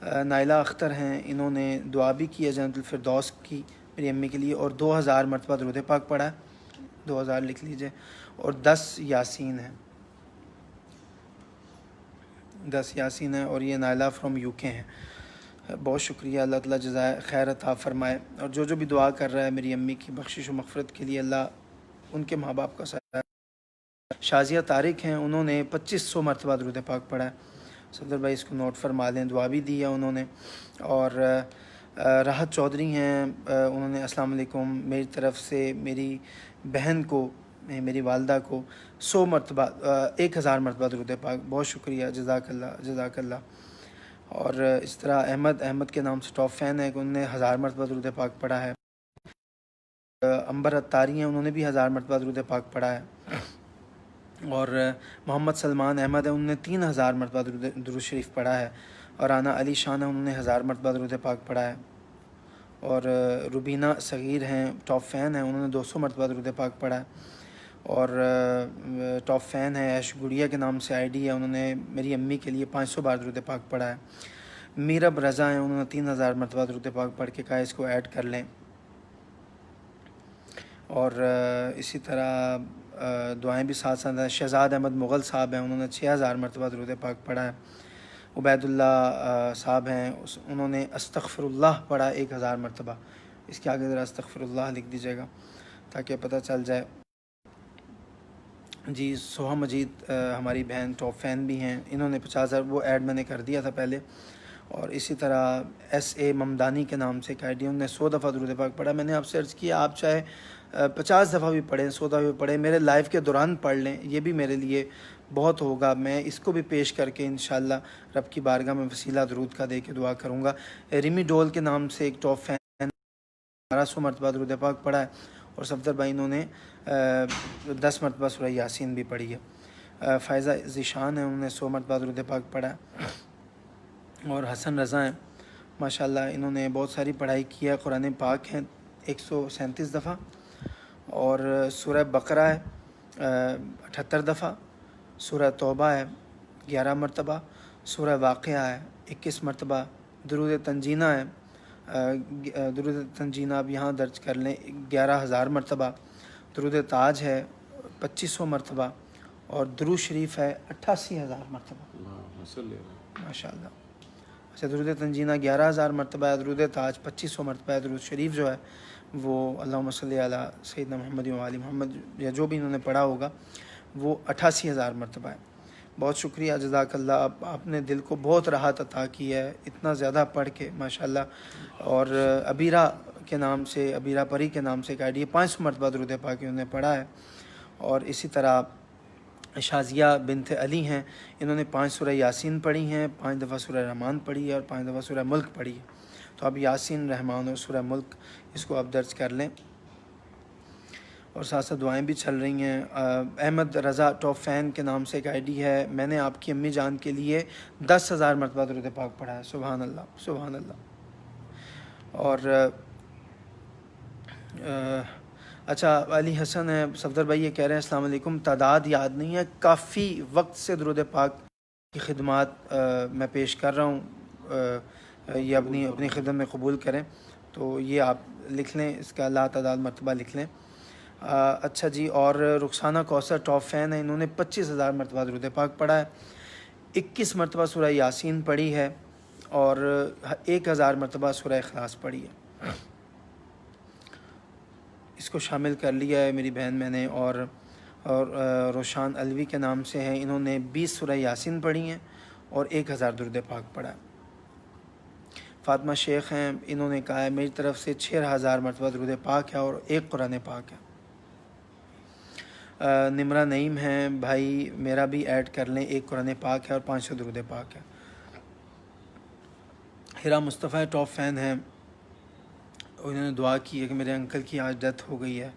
نائلہ اختر ہیں, انہوں نے دعا بھی کی ہے جنت الفردوس کی میری امی کے لیے, اور 2000 مرتبہ درود پاک پڑھا ہے. 2000 لکھ لیجئے. اور 10 یاسین ہیں, 10 یاسین ہیں, اور یہ نائلہ فرام یو کے ہیں. بہت شکریہ, اللہ تعالیٰ جزائے خیر عطا فرمائے. اور جو بھی دعا کر رہا ہے میری امی کی بخشش و مغفرت کے لیے, اللہ ان کے ماں باپ کا سایہ. شازیہ طارق ہیں, انہوں نے 2500 مرتبہ درود پاک پڑھا ہے. صدر بھائی اس کو نوٹ فرما لیں, دعا بھی دی ہے انہوں نے. اور راحت چودھری ہیں, انہوں نے السلام علیکم, میری طرف سے میری بہن کو, میری والدہ کو 100 مرتبہ 1000 مرتبہ درود پاک. بہت شکریہ, جزاک اللہ جزاک اللہ. اور اس طرح احمد کے نام سے ٹاپ فین ہے کہ انہوں نے 1000 مرتبہ درود پاک پڑھا ہے. امبر اتاری ہیں, انہوں نے بھی 1000 مرتبہ درود پاک پڑھا ہے. اور محمد سلمان احمد ہیں, انہوں نے 3000 مرتبہ درود شریف پڑھا ہے. اور رانا علی شان ہیں, انہوں نے 1000 مرتبہ درود پاک پڑھا ہے. اور روبینہ صغیر ہیں, ٹاپ فین ہیں, انہوں نے 200 مرتبہ درود پاک پڑھا ہے. اور ٹاپ فین ہے ایش گڑیا کے نام سے آئی ڈی ہے, انہوں نے میری امی کے لیے 500 بار درود پاک پڑھا ہے. میرب رضا ہیں, انہوں نے 3000 مرتبہ درود پاک پڑھ کے کہا اس کو ایڈ کر لیں. اور اسی طرح دعائیں بھی ساتھ ساتھ ہیں. شہزاد احمد مغل صاحب ہیں, انہوں نے 6000 مرتبہ درود پاک پڑھا ہے. عبید اللہ صاحب ہیں, انہوں نے استغفر اللہ پڑھا 1000 مرتبہ. اس کے آگے ذرا استغفر اللہ لکھ دیجیے گا تاکہ پتہ چل جائے. جی سوہا مجید ہماری بہن ٹاپ فین بھی ہیں, انہوں نے 50000 وہ ایڈ میں نے کر دیا تھا پہلے. اور اسی طرح ایس اے ممدانی کے نام سے ایک آئی ڈی, انہوں نے 100 دفعہ درود پاک پڑھا. میں نے آپ سے عرض کیا آپ چاہے 50 دفعہ بھی پڑھیں, 100 دفعہ بھی پڑھیں, میرے لائیو کے دوران پڑھ لیں, یہ بھی میرے لیے بہت ہوگا. میں اس کو بھی پیش کر کے انشاءاللہ رب کی بارگاہ میں وسیلہ درود کا دے کے دعا کروں گا. ریمی ڈول کے نام سے ایک ٹاپ فین 1200 مرتبہ درود پاک پڑھا ہے. اور صفدر بھائی انہوں نے 10 مرتبہ سورہ یاسین بھی پڑھی ہے. فائزہ ذیشان ہیں, انہوں نے 100 مرتبہ درود پاک پڑھا ہے. اور حسن رضا ہیں, ماشاءاللہ انہوں نے بہت ساری پڑھائی کی ہے. قرآن پاک ہیں 137 دفعہ. اور سورہ بقرہ ہے 78 دفعہ. سورہ توبہ ہے 11 مرتبہ. سورہ واقعہ ہے 21 مرتبہ. درود تنجینہ ہے, درود تنجینہ آپ یہاں درج کر لیں 11000 مرتبہ. درود تاج ہے 2500 مرتبہ. اور درود شریف ہے 88000 مرتبہ. ماشاءاللہ اچھا درود تنجینہ 11,000 مرتبہ ہے، درود تاج 2500 مرتبہ ہے، درود شریف جو ہے وہ اللہم صلی علی سیدنا محمد و علی محمد یا جو بھی انہوں نے پڑھا ہوگا وہ 88,000 مرتبہ ہے۔ بہت شکریہ، جزاک اللہ، آپ نے دل کو بہت راحت عطا کی ہے اتنا زیادہ پڑھ کے ماشاءاللہ۔ اور ابیرا کے نام سے، ابیرا پری کے نام سے ایک آئی ڈی 500 مرتبہ درود پاک انہوں نے پڑھا ہے۔ اور اسی طرح شازیہ بنت علی ہیں، انہوں نے 5 سورہ یاسین پڑھی ہیں، 5 دفعہ سورہ رحمان پڑھی ہے اور 5 دفعہ سورہ ملک پڑھی ہے۔ تو اب یاسین، رحمان اور سورہ ملک اس کو آپ درج کر لیں، اور ساتھ ساتھ دعائیں بھی چل رہی ہیں۔ احمد رضا ٹاپ فین کے نام سے ایک آئی ڈی ہے، میں نے آپ کی امی جان کے لیے 10,000 مرتبہ درود پاک پڑھا ہے، سبحان اللہ سبحان اللہ۔ اور اچھا علی حسن ہے، صفدر بھائی یہ کہہ رہے ہیں السلام علیکم، تعداد یاد نہیں ہے، کافی وقت سے درود پاک کی خدمات میں پیش کر رہا ہوں، یہ اپنی خدمت میں قبول کریں، تو یہ آپ لکھ لیں، اس کا لا تعداد مرتبہ لکھ لیں۔ اچھا جی، اور رخسانہ کوثر ٹاپ فین ہے، انہوں نے 25,000 مرتبہ درود پاک پڑھا ہے، 21 مرتبہ سورہ یاسین پڑھی ہے اور 1,000 مرتبہ سورہ اخلاص پڑھی ہے۔ اس کو شامل کر لیا ہے میری بہن میں نے۔ اور روشان الوی کے نام سے ہیں، انہوں نے 20 سورہ یاسین پڑھی ہیں اور 1,000 درود پاک پڑھا ہے۔ فاطمہ شیخ ہیں، انہوں نے کہا ہے میری طرف سے 6,000 مرتبہ درود پاک ہے اور 1 قرآن پاک ہے۔ نمرہ نعیم ہیں، بھائی میرا بھی ایڈ کر لیں، 1 قرآن پاک ہے اور 500 درود پاک ہے۔ ہیرا مصطفیٰ ٹاپ فین ہیں، انہوں نے دعا کی ہے کہ میرے انکل کی آج ڈیتھ ہو گئی ہے،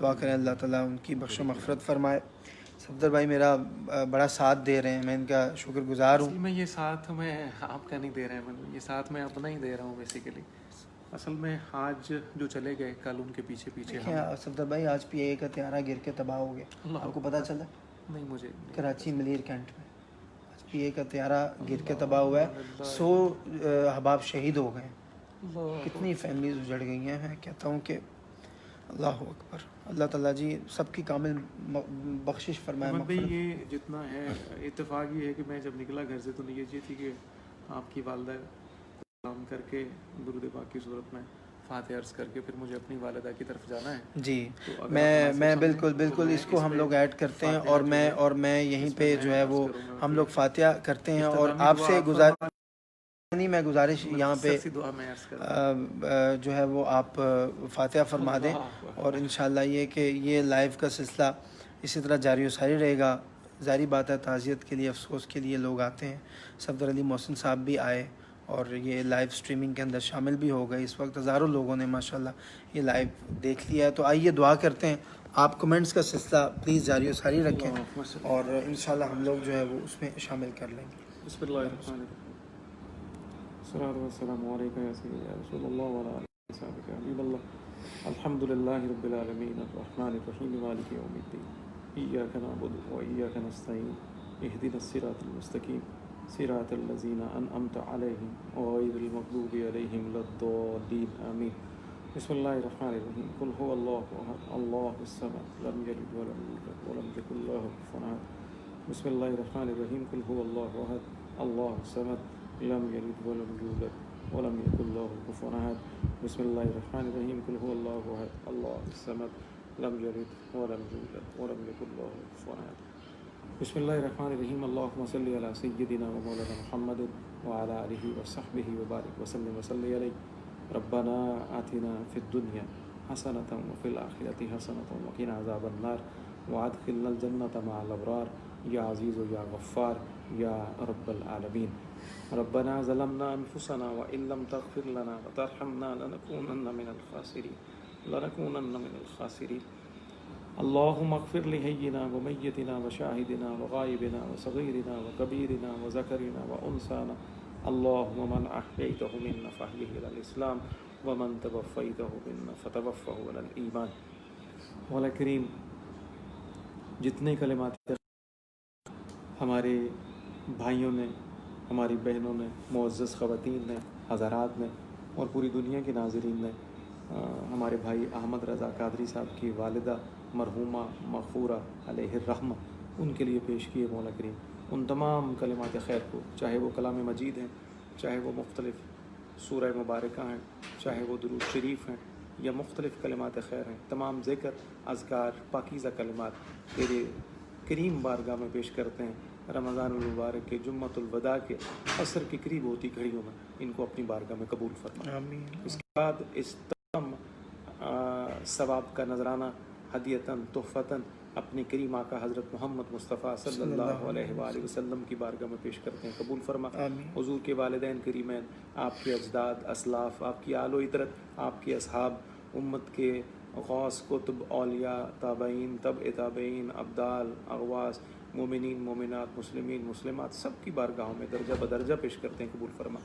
دعا کریں اللہ تعالیٰ ان کی بخش و مغفرت فرمائے۔ صفدر بھائی میرا بڑا ساتھ دے رہے ہیں، میں ان کا شکر گزار ہوں۔ میں یہ ساتھ میں آپ کا نہیں دے رہے ہیں، یہ ساتھ میں اپنا ہی دے رہا ہوں بیسیکلی۔ اصل میں آج جو چلے گئے کل ان کے پیچھے صفدر بھائی آج پی اے کا طیارہ گر کے تباہ ہو گیا، آپ کو پتہ چلا؟ نہیں مجھے کراچی ملیر کینٹ میں آج پی اے کا طیارہ گر کے تباہ ہوا ہے، 100 احباب شہید ہو گئے، کتنی فیملیز اجڑ گئی ہیں۔ میں کہتا ہوں کہ اللہ اکبر، اللہ تعالیٰ جی سب کی کامل بخشش فرمائے۔ بھائی یہ جتنا ہے اتفاق یہ ہے کہ میں جب نکلا گھر سے تو نیت یہ تھی کہ آپ کی والدہ سلام کر کے درود پاک کی صورت میں فاتحہ عرض کر کے پھر مجھے اپنی والدہ کی طرف جانا ہے۔ جی میں بالکل اس کو ہم لوگ ایڈ کرتے ہیں، اور میں یہیں پہ جو ہے وہ ہم لوگ فاتحہ کرتے ہیں، اور آپ سے گزارش یہاں پہ جو ہے وہ آپ فاتحہ فرما دیں، اور انشاءاللہ یہ کہ یہ لائیو کا سلسلہ اسی طرح جاری و ساری رہے گا۔ ظاہری بات ہے تعزیت کے لیے، افسوس کے لیے لوگ آتے ہیں، صفدر علی محسن صاحب بھی آئے اور یہ لائیو سٹریمنگ کے اندر شامل بھی ہو گئے۔ اس وقت ہزاروں لوگوں نے ماشاءاللہ یہ لائیو دیکھ لیا ہے، تو آئیے دعا کرتے ہیں۔ آپ کمنٹس کا سلسلہ پلیز جاری و ساری رکھیں اور انشاءاللہ ہم لوگ جو ہے وہ اس میں شامل کر لیں گے۔ بسم اللہ الرحمن الرحیم، الصلاۃ والسلام علیکم یا سیدی یا رسول اللہ وعلی آلہ وصحبہ حبیب اللہ، الحمد للہ رب العالمین الرحمن الرحیم مالک یوم الدین، ایاک نعبد و ایاک نستعین، اہدنا الصراط المستقیم صراط الذین انعمت علیہم غیر المغضوب علیہم ولا الضالین آمین۔ بسم اللہ الرحمن الرحیم، قل هو اللہ احد اللہ الصمد لم یلد ولم یولد ولم یکن لہ کفوا احد۔ بسم اللہ الرحمن الرحیم، قل هو اللہ احد اللہ الصمد لم یلد ولم یولد ولم یکن لہ کفوا احد۔ بسم اللہ الرحمن الرحیم، قل هو اللہ احد اللہ الصمد لم یلد ولم یولد ولم یکن لہ کفوا احد۔ بسم اللہ الرحمن الرحیم، اللہم صلی علی سیدنا و مولانا محمد وعلی آلہ وصحبہ وبارک وسلم وصلی علیہ۔ ربنا آتنا فی الدنیا حسنۃ وفی الآخرۃ حسنۃ وقنا عذاب النار وادخلنا الجنۃ مع الابرار یا عزیز یا غفار یا رب العالمین۔ ربنا ظلمنا انفسنا وان لم تغفر لنا وترحمنا لنکونن من الخاسرین۔ اللهم اغفر لحينا وميتنا وشاهدنا وغائبنا وصغيرنا وكبيرنا وذكرنا وأنثانا، اللهم من أحييته منا فأحيه على الإسلام ومن توفيته منا فتوفه على الإيمان۔ مولا کریم جتنے کلمات ہمارے بھائیوں نے، ہماری بہنوں نے، معزز خواتین نے، حضرات نے اور پوری دنیا کے ناظرین نے ہمارے بھائی احمد رضا قادری صاحب کی والدہ مرحومہ مغفورہ علیہ الرحمہ ان کے لیے پیش کیے، مولا کریم ان تمام کلمات خیر کو، چاہے وہ کلام مجید ہیں چاہے وہ مختلف سورہ مبارکہ ہیں، چاہے وہ درود شریف ہیں یا مختلف کلمات خیر ہیں، تمام ذکر، اذکار، پاکیزہ کلمات تیرے کریم بارگاہ میں پیش کرتے ہیں۔ رمضان المبارک کے جمعۃ الوداع کے عصر کے قریب ہوتی گھڑیوں میں ان کو اپنی بارگاہ میں قبول فرما۔ آمین۔ اس کے بعد اس تمام ثواب کا نذرانہ ہدیتاً تحفتاً اپنے کریم آقا حضرت محمد مصطفیٰ صلی اللہ علیہ وآلہ وسلم کی بارگاہ میں پیش کرتے ہیں، قبول فرما۔ آمین۔ حضور کے والدین کریمین، آپ کے اجداد، اسلاف، آپ کی آل و اطرت، آپ کے اصحاب، امت کے غوث، کتب، اولیاء، تابعین، تبع تابعین، ابدال، اغواث، مومنین، مومنات، مسلمین، مسلمات، سب کی بارگاہوں میں درجہ بدرجہ پیش کرتے ہیں، قبول فرما۔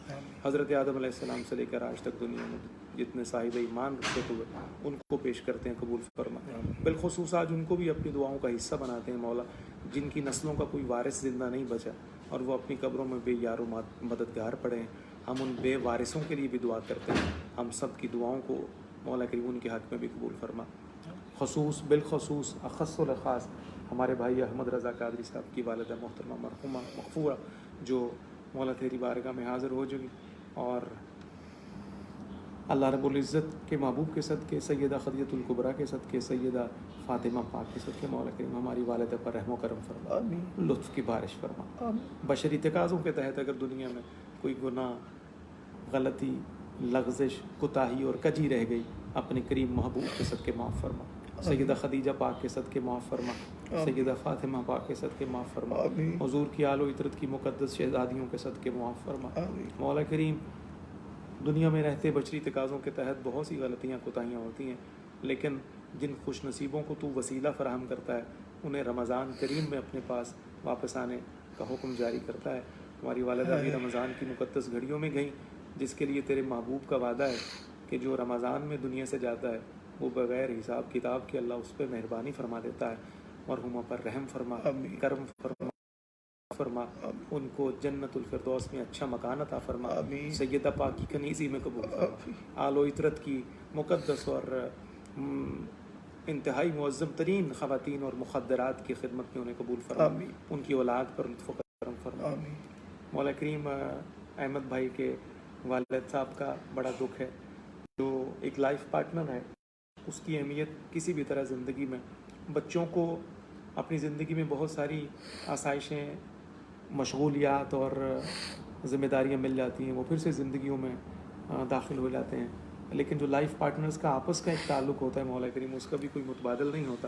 حضرت آدم علیہ السلام سے لے کر آج تک دنیا میں جتنے صاحب ایمان رخصت ہوئے ان کو پیش کرتے ہیں، قبول فرما۔ بالخصوص آج ان کو بھی اپنی دعاؤں کا حصہ بناتے ہیں مولا، جن کی نسلوں کا کوئی وارث زندہ نہیں بچا اور وہ اپنی قبروں میں بے یار و مددگار پڑے ہیں۔ ہم ان بے وارثوں کے لیے بھی دعا کرتے ہیں، ہم سب کی دعاؤں کو مولا کریم ان کے حق میں بھی قبول فرما۔ خصوص بالخصوص اخص الاخص ہمارے بھائی احمد رضا قادری صاحب کی والدہ محترمہ مرحومہ مغفورہ، جو مولا تیری بارگاہ میں حاضر ہو چکی، اور اللہ رب العزت کے محبوب کے صدقے، سیدہ خدیجہ الکبریٰ کے صدقے، سیدہ فاطمہ پاک کے صدقے مولا کریم ہماری والدہ پر رحم و کرم فرما، آمین۔ لطف کی بارش فرما۔ آمین۔ بشری تقاضوں کے تحت اگر دنیا میں کوئی گناہ، غلطی، لغزش، کوتاہی اور کجی رہ گئی، اپنے کریم محبوب کے صدقے معاف فرما۔ سیدہ خدیجہ پاک کے صدقے معاف فرما، سیدہ فاطمہ پاک کے صدقے معاف فرما، حضور کی آل و اطرت کی مقدس شہزادیوں کے صدقے معاف فرما۔ مولا کریم دنیا میں رہتے بشری تقاضوں کے تحت بہت سی غلطیاں، کوتاہیاں ہوتی ہیں، لیکن جن خوش نصیبوں کو تو وسیلہ فراہم کرتا ہے انہیں رمضان کریم میں اپنے پاس واپس آنے کا حکم جاری کرتا ہے۔ ہماری والدہ بھی رمضان کی مقدس گھڑیوں میں گئیں، جس کے لیے تیرے محبوب کا وعدہ ہے کہ جو رمضان میں دنیا سے جاتا ہے وہ بغیر حساب کتاب کے اللہ اس پہ مہربانی فرما دیتا ہے، مرحومہ پر رحم فرما، کرم فرما، ان کو جنت الفردوس میں اچھا مکان عطا فرما، سیدہ پاک کی کنیزی میں قبول فرما، آل و اطرت کی مقدس اور انتہائی معظم ترین خواتین اور مخدرات کی خدمت میں انہیں قبول فرما، ان کی اولاد پر لطف و کرم فرما۔ مولا کریم احمد بھائی کے والد صاحب کا بڑا دکھ ہے، جو ایک لائف پارٹنر ہے، اس کی اہمیت کسی بھی طرح زندگی میں، بچوں کو اپنی زندگی میں بہت ساری آسائشیں، مشغولیات اور ذمہ داریاں مل جاتی ہیں، وہ پھر سے زندگیوں میں داخل ہو جاتے ہیں، لیکن جو لائف پارٹنرز کا آپس کا ایک تعلق ہوتا ہے مولا کریم، اس کا بھی کوئی متبادل نہیں ہوتا۔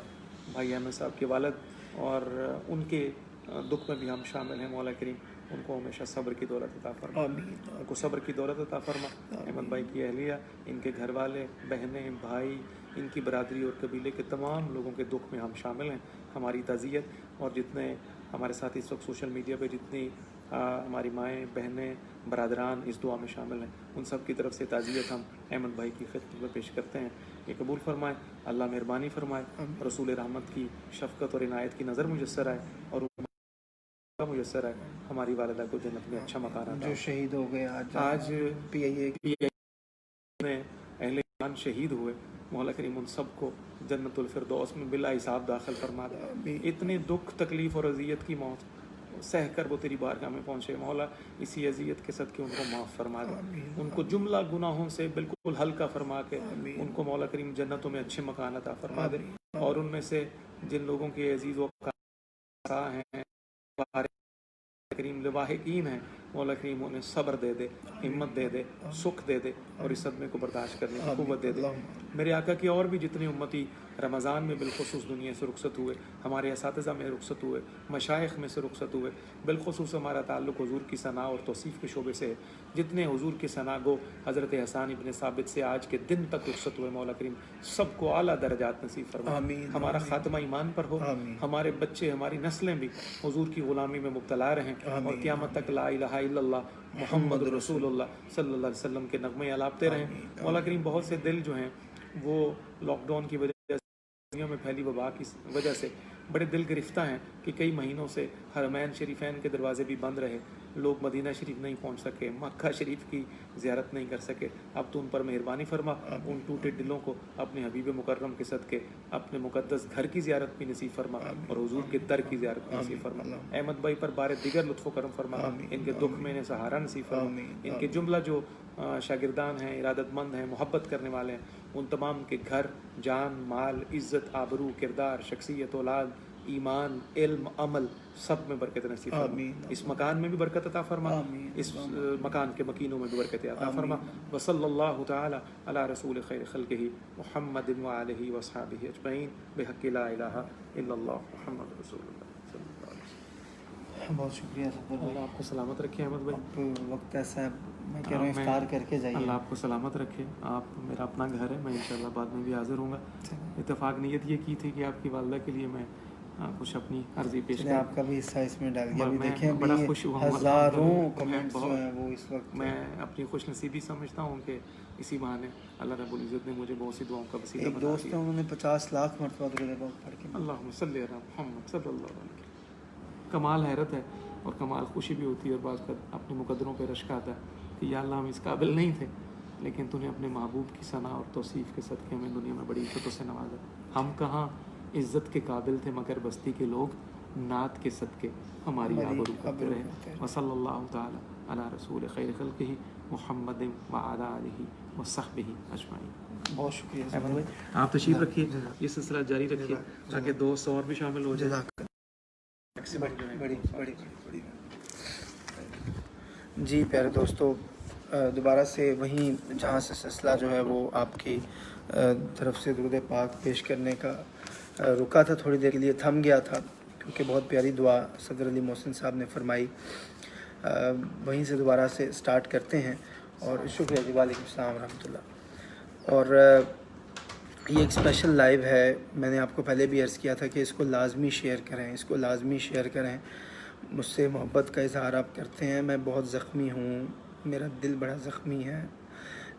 بھائی احمد صاحب کے والد اور ان کے دکھ میں بھی ہم شامل ہیں، مولا کریم ان کو ہمیشہ صبر کی دولت عطا فرما، ان کو صبر کی دولت عطا فرما۔ احمد بھائی کی اہلیہ، ان کے گھر والے، بہنیں، بھائی، ان کی برادری اور قبیلے کے تمام لوگوں کے دکھ میں ہم شامل ہیں۔ ہماری تعزیت، اور جتنے ہمارے ساتھ اس وقت سوشل میڈیا پہ جتنی ہماری مائیں، بہنیں، برادران اس دعا میں شامل ہیں، ان سب کی طرف سے تعزیت ہم احمد بھائی کی خدمت میں پیش کرتے ہیں۔ یہ قبول فرمائے، اللہ مہربانی فرمائے، رسول رحمت کی شفقت اور عنایت کی نظر میسر آئے، اور میسر آئے، ہماری والدہ کو جنت میں اچھا مکان عطا۔ جو شہید ہو گئے آج پی آئی اے میں اہل ایمان شہید ہوئے، مولا کریم ان سب کو جنت الفردوس میں بلا حساب داخل فرما دے۔ اتنے دکھ، تکلیف اور اذیت کی موت سہ کر وہ تیری بارگاہ میں پہنچے، مولا اسی اذیت کے صدقے ان کو معاف فرما دے، ان کو جملہ گناہوں سے بالکل ہلکا فرما کے ان کو مولا کریم جنتوں میں اچھے مکان عطا فرما دے، اور ان میں سے جن لوگوں کے عزیز و ہیں، کریم لواحقین ہیں، مولا کریم انہیں صبر دے دے، ہمت دے دے، سکھ دے دے، اور اس صدمے کو برداشت کرنے کی قوت دے دے۔ میرے آقا کی اور بھی جتنے امتی رمضان میں بالخصوص دنیا سے رخصت ہوئے، ہمارے اساتذہ میں رخصت ہوئے، مشائخ میں سے رخصت ہوئے، بالخصوص ہمارا تعلق حضور کی ثنا اور توصیف کے شعبے سے ہے، جتنے حضور کی ثنا گو حضرت حسان ابن ثابت سے آج کے دن تک رخصت ہوئے، مولا کریم سب کو اعلیٰ درجات نصیب فرما، ہمارا خاتمہ ایمان پر ہو، ہمارے بچے، ہماری نسلیں بھی حضور کی غلامی میں مبتلا رہیں، اور قیامت تک لا الہ الا اللہ محمد رسول اللہ صلی اللہ علیہ وسلم کے نغمے الاپتے رہیں۔ مولا کریم بہت سے دل جو ہیں وہ لاک ڈاؤن کی وجہ سے، دنیا میں پھیلی وبا کی وجہ سے بڑے دل گرفتہ ہیں کہ کئی مہینوں سے حرمین شریفین کے دروازے بھی بند رہے، لوگ مدینہ شریف نہیں پہنچ سکے, مکہ شریف کی زیارت نہیں کر سکے, اب تو ان پر مہربانی فرما, ان ٹوٹے دلوں کو اپنے حبیب مکرم کے صدقے اپنے مقدس گھر کی زیارت بھی نصیب فرما اور حضور کے در کی زیارت بھی نصیب فرما. احمد بھائی پر بار دیگر لطف و کرم فرما, ان کے دکھ میں انہیں سہارا نصیب فرما. ان کے جملہ جو شاگردان ہیں, ارادت مند ہیں, محبت کرنے والے ہیں, ان تمام کے گھر, جان, مال, عزت, آبرو, کردار, شخصیت, اولاد, ایمان, علم, عمل سب میں برکت نصیب فرما. اس مکان میں بھی برکت عطا فرما, اس مکان کے مکینوں میں بھی برکت عطا فرما. وصلی اللہ تعالی علی رسول خیر خلقہ محمد وآلہ وصحبہ اجمعین بحق لا الہ الا اللہ محمد رسول اللہ صلی اللہ علیہ وسلم. بہت شکریہ صفدر بھائی. اللہ آپ کو سلامت رکھے احمد بھائی. وقت ایسا ہے, میں کہہ رہا ہوں افطار کر کے جائیے. اللہ آپ کو سلامت رکھے. آپ میرا اپنا گھر ہے, میں انشاءاللہ بعد میں بھی حاضر ہوں گا. اتفاق نیت یہ کی تھی کہ آپ کی والدہ کے لیے میں کچھ اپنی عرضی پیش کروں. آپ کا بھی حصہ اس میں ڈال دیا. میں بڑا خوش ہوا, ہزاروں کمنٹس جو ہیں وہ اس وقت میں اپنی خوش نصیبی سمجھتا ہوں کہ اسی بہانے اللہ رب العزت نے مجھے بہت سی دعاؤں کا وسیلہ بنا دیا. ایک دوست ہیں, انہوں نے 50 لاکھ مرتبہ درود پاک پڑھ کے. اللہم صلی علی محمد صلی اللہ علیہ وسلم. کمال حیرت ہے اور کمال خوشی بھی ہوتی ہے, اور بعض کا اپنے مقدروں پہ رشک آتا ہے کہ یا اللہ ہم اس قابل نہیں تھے, لیکن تو نے اپنے محبوب کی ثنا اور توصیف کے صدقے میں دنیا میں بڑی عزتوں سے نوازا. ہم کہاں عزت کے قابل تھے, مگر بستی کے لوگ نعت کے صدقے ہماری آبرو کرتے رہے. وصلی اللہ تعالی علی رسول خیر خلقہ محمد وعلی آلہ وصحبہ اجمعین. بہت شکریہ. آپ تشریف رکھیے, یہ سلسلہ جاری رکھیے تاکہ دوست اور بھی شامل ہو جائے. بڑی جی پیارے دوستو, دوبارہ سے وہیں جہاں سے سلسلہ جو ہے وہ آپ کی طرف سے درود پاک پیش کرنے کا رکا تھا, تھوڑی دیر کے لیے تھم گیا تھا کیونکہ بہت پیاری دعا صدر علی محسن صاحب نے فرمائی. وہیں سے دوبارہ سے سٹارٹ کرتے ہیں. اور شکریہ جی. وعلیکم السلام ورحمۃ اللہ. اور یہ ایک اسپیشل لائیو ہے, میں نے آپ کو پہلے بھی عرض کیا تھا کہ اس کو لازمی شیئر کریں, اس کو لازمی شیئر کریں. مجھ سے محبت کا اظہار آپ کرتے ہیں, میں بہت زخمی ہوں, میرا دل بڑا زخمی ہے,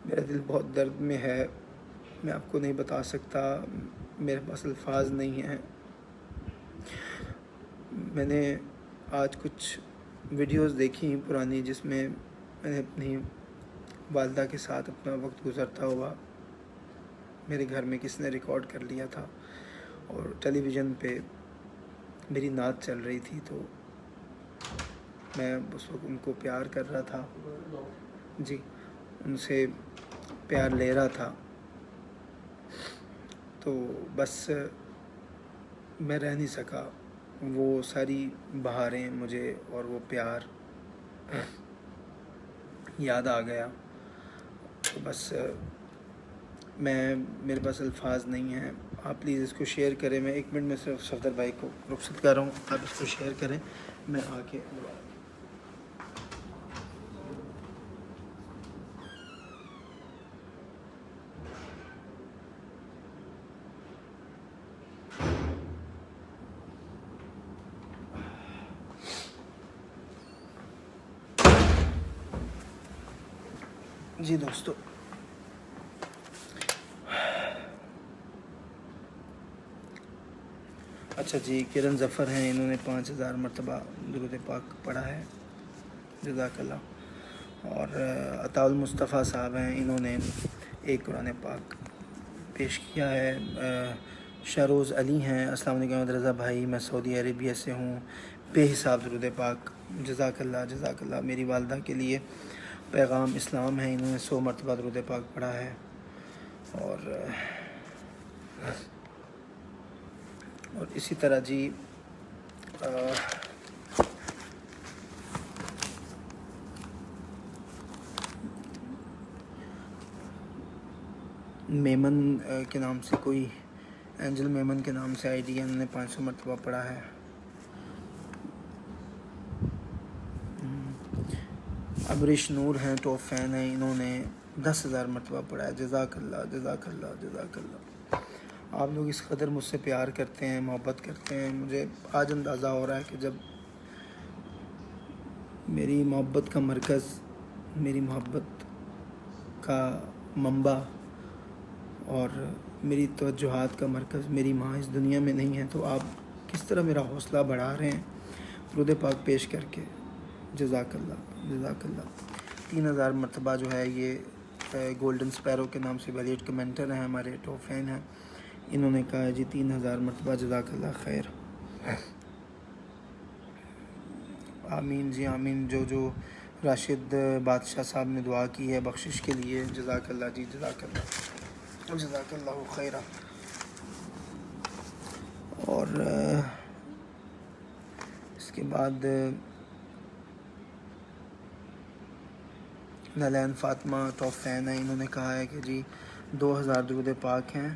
میرا دل بہت درد میں ہے, میں آپ کو نہیں بتا سکتا, میرے پاس الفاظ نہیں ہیں. میں نے آج کچھ ویڈیوز دیکھی پرانی جس میں میں نے اپنی والدہ کے ساتھ اپنا وقت گزرتا ہوا میرے گھر میں کس نے ریکارڈ کر لیا تھا, اور ٹیلی ویژن پہ میری نعت چل رہی تھی, تو میں اس وقت ان کو پیار کر رہا تھا, جی ان سے پیار لے رہا تھا. تو بس میں رہ نہیں سکا, وہ ساری بہاریں مجھے اور وہ پیار یاد آ گیا. تو بس میرے پاس الفاظ نہیں ہیں. آپ پلیز اس کو شیئر کریں. میں 1 منٹ میں صرف صفدر بھائی کو رخصت کر رہا ہوں, آپ اس کو شیئر کریں, میں آ کے جی دوستو. اچھا جی, کرن ظفر ہیں, انہوں نے 5000 مرتبہ درود پاک پڑھا ہے, جزاک اللہ. اور عطاء المصطفیٰ صاحب ہیں, انہوں نے ایک قرآن پاک پیش کیا ہے. شہروز علی ہیں, السلام علیکم احمد رضا بھائی, میں سعودی عربیہ سے ہوں, بے حساب درود پاک, جزاک اللہ جزاک اللہ. میری والدہ کے لیے پیغام اسلام ہے, انہوں نے 100 مرتبہ درود پاک پڑھا ہے. اور اسی طرح جی میمن کے نام سے کوئی, اینجل میمن کے نام سے آئی ڈی ہے, انہوں نے 500 مرتبہ پڑھا ہے. ابریش نور ہیں, ٹاپ فین ہیں, انہوں نے 10,000 مرتبہ پڑھا ہے. جزاک اللہ جزاک اللہ جزاک اللہ. آپ لوگ اس قدر مجھ سے پیار کرتے ہیں, محبت کرتے ہیں. مجھے آج اندازہ ہو رہا ہے کہ جب میری محبت کا مرکز, میری محبت کا منبع اور میری توجہات کا مرکز میری ماں اس دنیا میں نہیں ہے, تو آپ کس طرح میرا حوصلہ بڑھا رہے ہیں درود پاک پیش کر کے. جزاک اللہ جزاک اللہ۔ 3000 مرتبہ جو ہے یہ گولڈن سپیرو کے نام سے ویلیڈ کمنٹر ہیں، ہمارے ٹاپ فین ہیں، انہوں نے کہا ہے جی 3000 مرتبہ جزاک اللہ خیر۔ آمین جی آمین۔ جو راشد بادشاہ صاحب نے دعا کی ہے بخشش کے لیے، جزاک اللہ جی، جزاک اللہ جزاک اللہ خیرہ۔ اور اس کے بعد نلین فاطمہ ٹاپ فین ہے، انہوں نے کہا ہے کہ جی 2000 درود پاک ہیں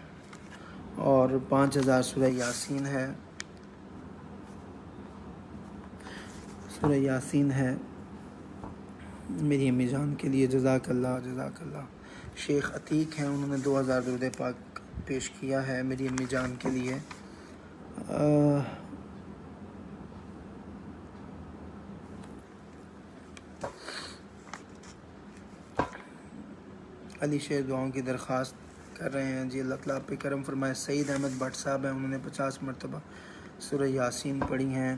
اور 5000 سورہ یاسین ہے، سورہ یاسین ہے میری امی جان کے لیے، جزاک اللہ جزاک اللہ۔ شیخ عتیق ہیں، انہوں نے 2000 درود پاک پیش کیا ہے میری امی جان کے لیے۔ علی شیر دعاؤں کی درخواست کر رہے ہیں جی، اللہ تعالیٰ آپ پہ کرم فرمائے۔ سعید احمد بٹ صاحب ہیں، انہوں نے 50 مرتبہ سورہ یاسین پڑھی ہیں۔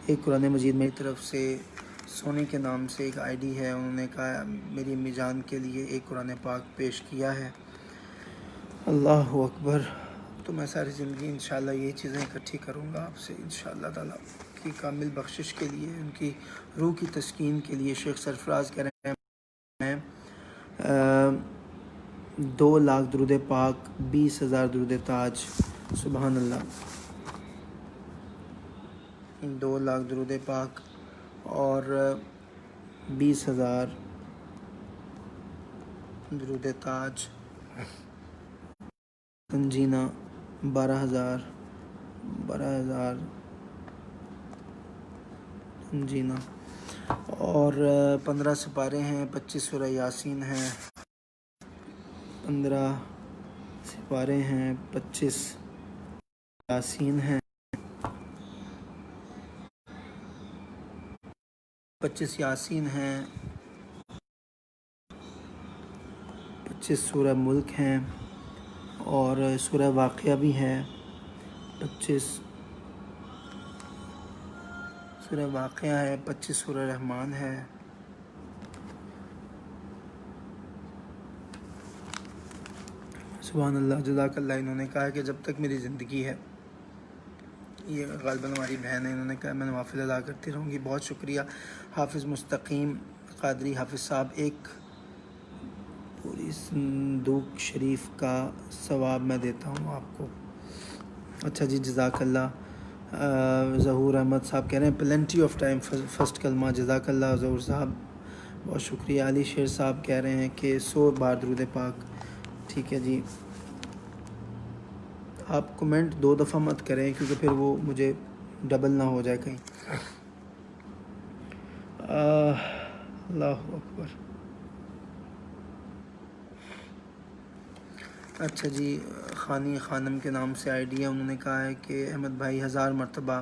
ایک قرآن مجید میری طرف سے سونے کے نام سے ایک آئی ڈی ہے، انہوں نے کہا میری امی جان کے لیے ایک قرآن پاک پیش کیا ہے۔ اللہ اکبر۔ تو میں ساری زندگی انشاءاللہ یہ چیزیں اکٹھی کروں گا آپ سے انشاءاللہ تعالیٰ کی کامل بخشش کے لیے، ان کی روح کی تسکین کے لیے۔ شیخ سرفراز کہہ رہے ہیں میں 2 لاکھ درود پاک، 20,000 درود تاج، سبحان اللہ۔ 2 لاکھ درود پاک اور 20,000 درود تاج، تنجینہ 12,000 تنجینہ، اور 15 سپارے ہیں، 25 سورہ یاسین ہیں، 15 سپارے ہیں، 25 یاسین ہیں، 25 یاسین ہیں، 25 سورہ ملک ہیں، اور سورہ واقعہ بھی ہے، 25 سورہ واقعہ ہے، 25 سورہ رحمان ہے، سبحان اللہ جزاک اللہ۔ انہوں نے کہا کہ جب تک میری زندگی ہے، یہ غالباً ہماری بہن ہے، انہوں نے کہا میں نوافل ادا کرتی رہوں گی۔ بہت شکریہ حافظ مستقیم قادری حافظ صاحب، ایک پوری صندوق شریف کا ثواب میں دیتا ہوں آپ کو۔ اچھا جی جزاک اللہ۔ ظہور احمد صاحب کہہ رہے ہیں پلینٹی آف ٹائم فرسٹ کلمہ، جزاک اللہ ظہور صاحب، بہت شکریہ۔ علی شیر صاحب کہہ رہے ہیں کہ 100 بار درود پاک، ٹھیک ہے جی۔ آپ کمنٹ 2 دفعہ مت کریں کیونکہ پھر وہ مجھے ڈبل نہ ہو جائے کہیں۔ اللہ اکبر۔ اچھا جی، خانی خانم کے نام سے آئی ڈی ہے، انہوں نے کہا ہے کہ احمد بھائی 1000 مرتبہ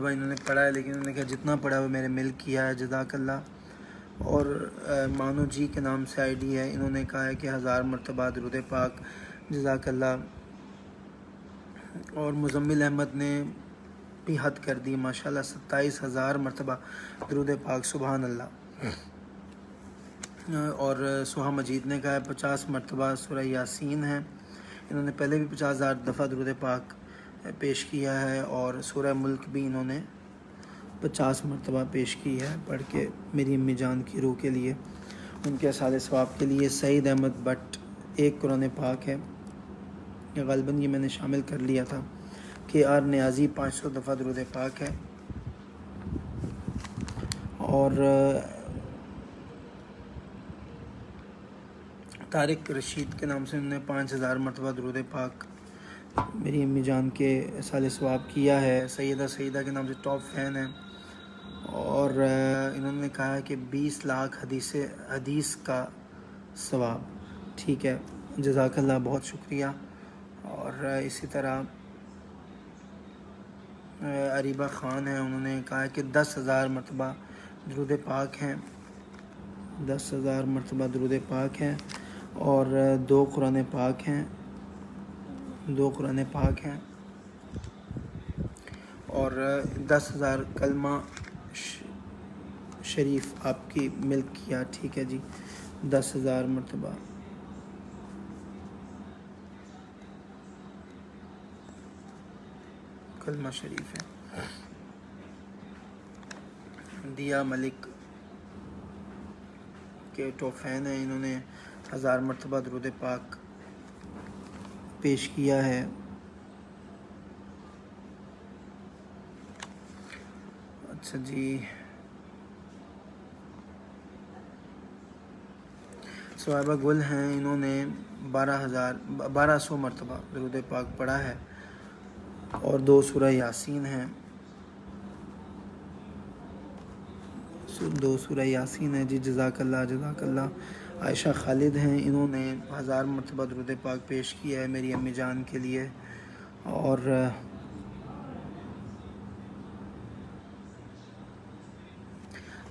انہوں نے پڑھا ہے، لیکن انہوں نے کہا جتنا پڑھا وہ میرے مل کیا ہے، جزاک اللہ۔ اور مانو جی کے نام سے آئی ڈی ہے، انہوں نے کہا ہے کہ 1000 مرتبہ درود پاک، جزاک اللہ۔ اور مزمل احمد نے بھی حد کر دی ماشاءاللہ، 27,000 مرتبہ درود پاک، سبحان اللہ۔ اور سہا مجید نے کہا ہے 50 مرتبہ سورہ یاسین ہے، انہوں نے پہلے بھی 50,000 دفعہ درود پاک پیش کیا ہے، اور سورہ ملک بھی انہوں نے 50 مرتبہ پیش کی ہے پڑھ کے میری امی جان کی روح کے لیے، ان کے اصحاب ثواب کے لیے۔ سعید احمد بٹ ایک قرآن پاک ہے، غالباً یہ میں نے شامل کر لیا تھا۔ کہ آر نیازی 500 دفعہ درود پاک ہے، اور طارق رشید کے نام سے انہوں نے 5000 مرتبہ درود پاک میری امی جان کے اصحاب ثواب کیا ہے۔ سیدہ کے نام سے ٹاپ فین ہیں، اور انہوں نے کہا ہے کہ 20 لاکھ حدیث کا ثواب، ٹھیک ہے جزاک اللہ، بہت شکریہ۔ اور اسی طرح عریبہ خان ہیں، انہوں نے کہا ہے کہ 10,000 مرتبہ درود پاک ہیں، 10,000 مرتبہ درود پاک ہیں۔ اور 2 قرآن پاک ہیں، 2 قرآن پاک ہیں، اور 10,000 کلمہ شریف آپ کی ملک کیا، ٹھیک ہے جی، 10,000 مرتبہ۔ کلمہ شریف ہے۔ دیا ملک کے توفین ہیں، انہوں نے 1000 مرتبہ درود پاک پیش کیا ہے۔ اچھا جی، صحابہ گل ہیں، انہوں نے 1200 مرتبہ درود پاک پڑھا ہے، اور 2 سورہ یاسین ہیں، 2 سورہ یاسین ہے جی، جزاک اللہ جزاک اللہ۔ عائشہ خالد ہیں، انہوں نے 1000 مرتبہ درود پاک پیش کیا ہے میری امی جان کے لیے، اور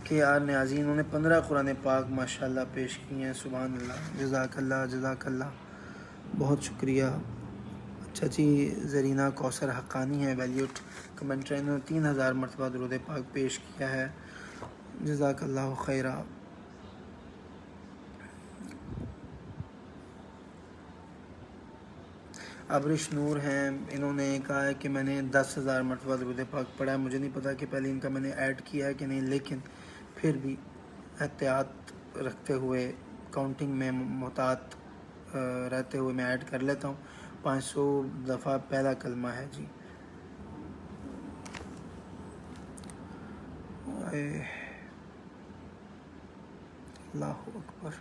کے آر نیازی، انہوں نے 15 قرآن پاک ماشاءاللہ پیش کیے ہیں، سبحان اللہ، جزاک اللہ جزاک اللہ، بہت شکریہ۔ اچھا جی، زرینہ کوثر حقانی ہے ویلیوٹ کمنٹر، انہوں نے 3000 مرتبہ درود پاک پیش کیا ہے، جزاک اللہ خیرہ۔ ابرش نور ہیں، انہوں نے کہا ہے کہ میں نے 10,000 مرتبہ درود پاک پڑھا ہے، مجھے نہیں پتا کہ پہلے ان کا میں نے ایڈ کیا ہے کہ نہیں، لیکن پھر بھی احتیاط رکھتے ہوئے، کاؤنٹنگ میں محتاط رہتے ہوئے میں ایڈ کر لیتا ہوں۔ 500 دفعہ پہلا کلمہ ہے جی۔ اللہ اکبر۔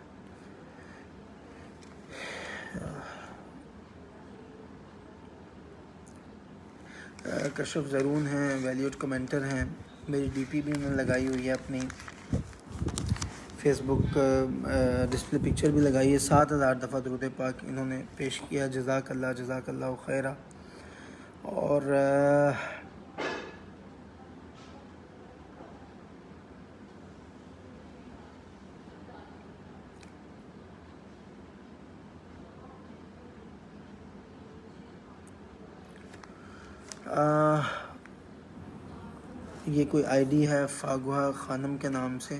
کشف زرون ہیں، ویلیوٹ کمنٹر ہیں، میری ڈی پی بھی انہوں نے لگائی ہوئی ہے، اپنی فیس بک ڈسپلے پکچر بھی لگائی ہے، 7000 دفعہ درود پاک انہوں نے پیش کیا، جزاک اللہ خیرہ۔ اور یہ کوئی آئی ڈی ہے فاگوہ خانم کے نام سے،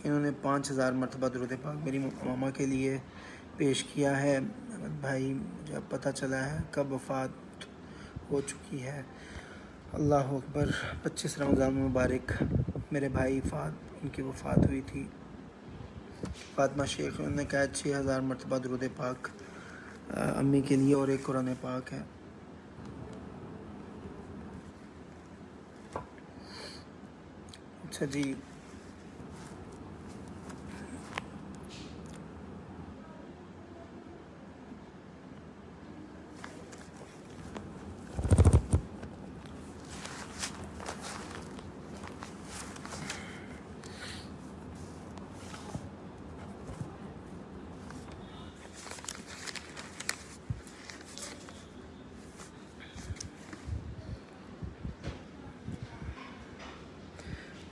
انہوں نے 5000 مرتبہ درود پاک میری ماما کے لیے پیش کیا ہے۔ بھائی مجھے اب پتہ چلا ہے کب وفات ہو چکی ہے، اللہ اکبر۔ 25 رمضان مبارک میرے بھائی فہد، ان کی وفات ہوئی تھی۔ فاطمہ شیخ، انہوں نے کہا 6000 مرتبہ درود پاک امی کے لیے، اور 1 قرآن پاک ہے۔ اچھا جی،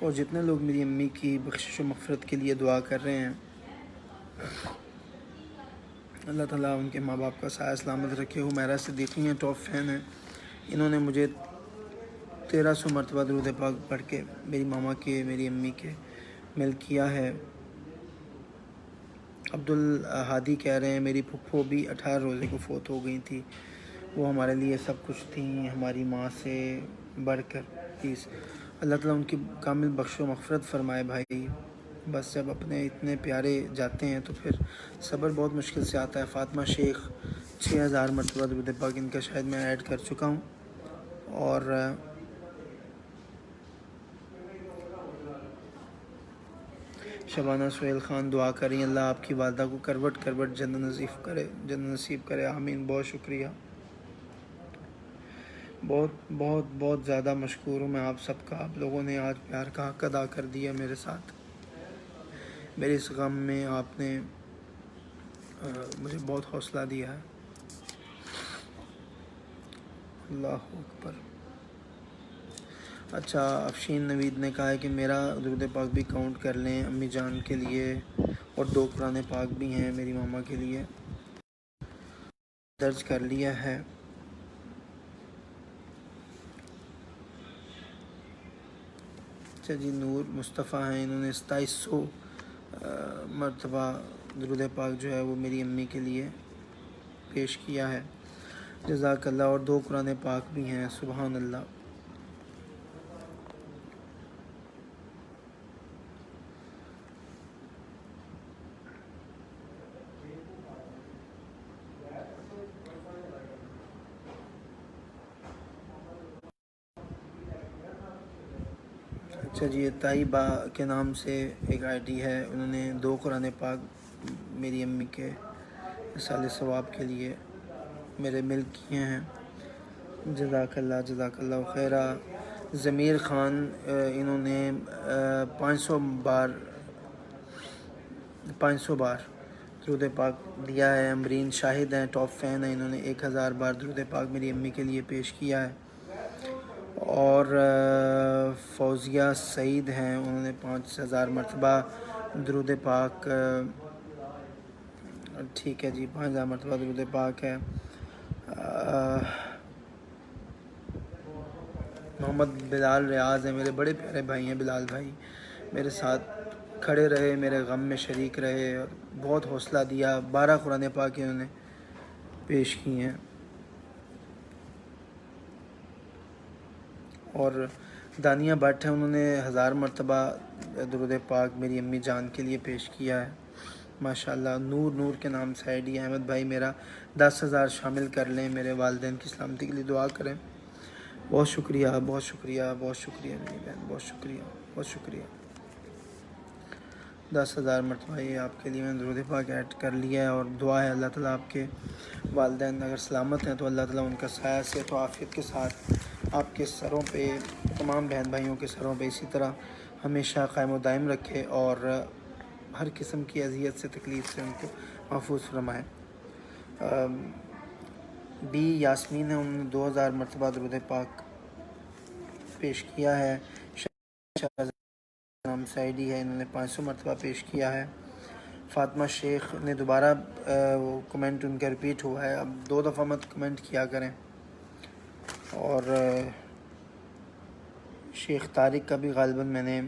اور جتنے لوگ میری امی کی بخشش و مغفرت کے لیے دعا کر رہے ہیں، اللہ تعالیٰ ان کے ماں باپ کا سایہ سلامت رکھے۔ حمیرہ صدیقی ہیں، ٹاپ فین ہیں، انہوں نے مجھے 1300 مرتبہ درود پاک پڑھ کے میری ماما کے، میری امی کے مل کیا ہے۔ عبدالہادی کہہ رہے ہیں میری پھپھو بھی 18 روزے کو فوت ہو گئی تھی، وہ ہمارے لیے سب کچھ تھیں، ہماری ماں سے بڑھ کر۔ پلیز اللہ تعالیٰ ان کی کامل بخش و مغفرت فرمائے بھائی۔ بس جب اپنے اتنے پیارے جاتے ہیں تو پھر صبر بہت مشکل سے آتا ہے۔ فاطمہ شیخ 6000 مرتبہ درود پاک ان کا شاید میں ایڈ کر چکا ہوں۔ اور شبانہ سہیل خان دعا کریں اللہ آپ کی والدہ کو کروٹ کروٹ جنت نصیب کرے، آمین۔ بہت شکریہ، بہت زیادہ مشکور ہوں میں آپ سب کا، آپ لوگوں نے آج پیار کا حق ادا کر دیا میرے ساتھ، میرے اس غم میں آپ نے مجھے بہت حوصلہ دیا ہے، اللہ اکبر۔ اچھا، افشین نوید نے کہا ہے کہ میرا درود پاک بھی کاؤنٹ کر لیں امی جان کے لیے، اور 2 قرآن پاک بھی ہیں میری ماما کے لیے، درج کر لیا ہے۔ اچھا جی، نور مصطفیٰ ہیں، انہوں نے 2700 مرتبہ درود پاک جو ہے وہ میری امی کے لیے پیش کیا ہے، جزاک اللہ، اور 2 قرآن پاک بھی ہیں، سبحان اللہ۔ اچھا جی، یہ طیبہ کے نام سے ایک آئی ڈی ہے، انہوں نے 2 قرآن پاک میری امی کے سال ثواب کے لیے میرے ملک کیے ہیں، جزاک اللہ، جزاک اللہ خیرہ۔ ضمیر خان، انہوں نے 500 بار درود پاک دیا ہے۔ امرین شاہد ہیں، ٹاپ فین ہیں، انہوں نے 1000 بار درود پاک میری امی کے لیے پیش کیا ہے۔ اور فوزیہ سعید ہیں، انہوں نے 5000 مرتبہ درود پاک، ٹھیک ہے جی، 5000 مرتبہ درود پاک ہے۔ محمد بلال ریاض ہیں، میرے بڑے پیارے بھائی ہیں بلال بھائی، میرے ساتھ کھڑے رہے، میرے غم میں شریک رہے، اور بہت حوصلہ دیا۔ 12 قرآن پاک انہوں نے پیش کی ہیں۔ اور دانیہ بٹ ہیں، انہوں نے 1000 مرتبہ درود پاک میری امی جان کے لیے پیش کیا ہے، ماشاءاللہ۔ نور کے نام سے آئی ڈی، احمد بھائی میرا 10,000 شامل کر لیں، میرے والدین کی سلامتی کے لیے دعا کریں۔ بہت شکریہ، بہت شکریہ، بہت شکریہ میری بہن، بہت شکریہ، بہت شکریہ۔ 10,000 مرتبہ یہ آپ کے لیے میں نے درود پاک ایڈ کر لیا ہے، اور دعا ہے اللہ تعالیٰ آپ کے والدین اگر سلامت ہیں تو اللہ تعالیٰ ان کا سایہ صحت و عافیت کے ساتھ آپ کے سروں پہ، تمام بہن بھائیوں کے سروں پہ اسی طرح ہمیشہ قائم و دائم رکھے، اور ہر قسم کی اذیت سے، تکلیف سے ان کو محفوظ فرمائے۔ بی یاسمین ہے، انہوں نے 2000 مرتبہ درود پاک پیش کیا ہے۔ نام سے آئی ڈی ہے، انہوں نے 500 مرتبہ پیش کیا ہے۔ فاطمہ شیخ نے دوبارہ کمنٹ ان کا ریپیٹ ہوا ہے، اب 2 دفعہ مت کمنٹ کیا کریں۔ اور شیخ طارق کا بھی غالباً میں نے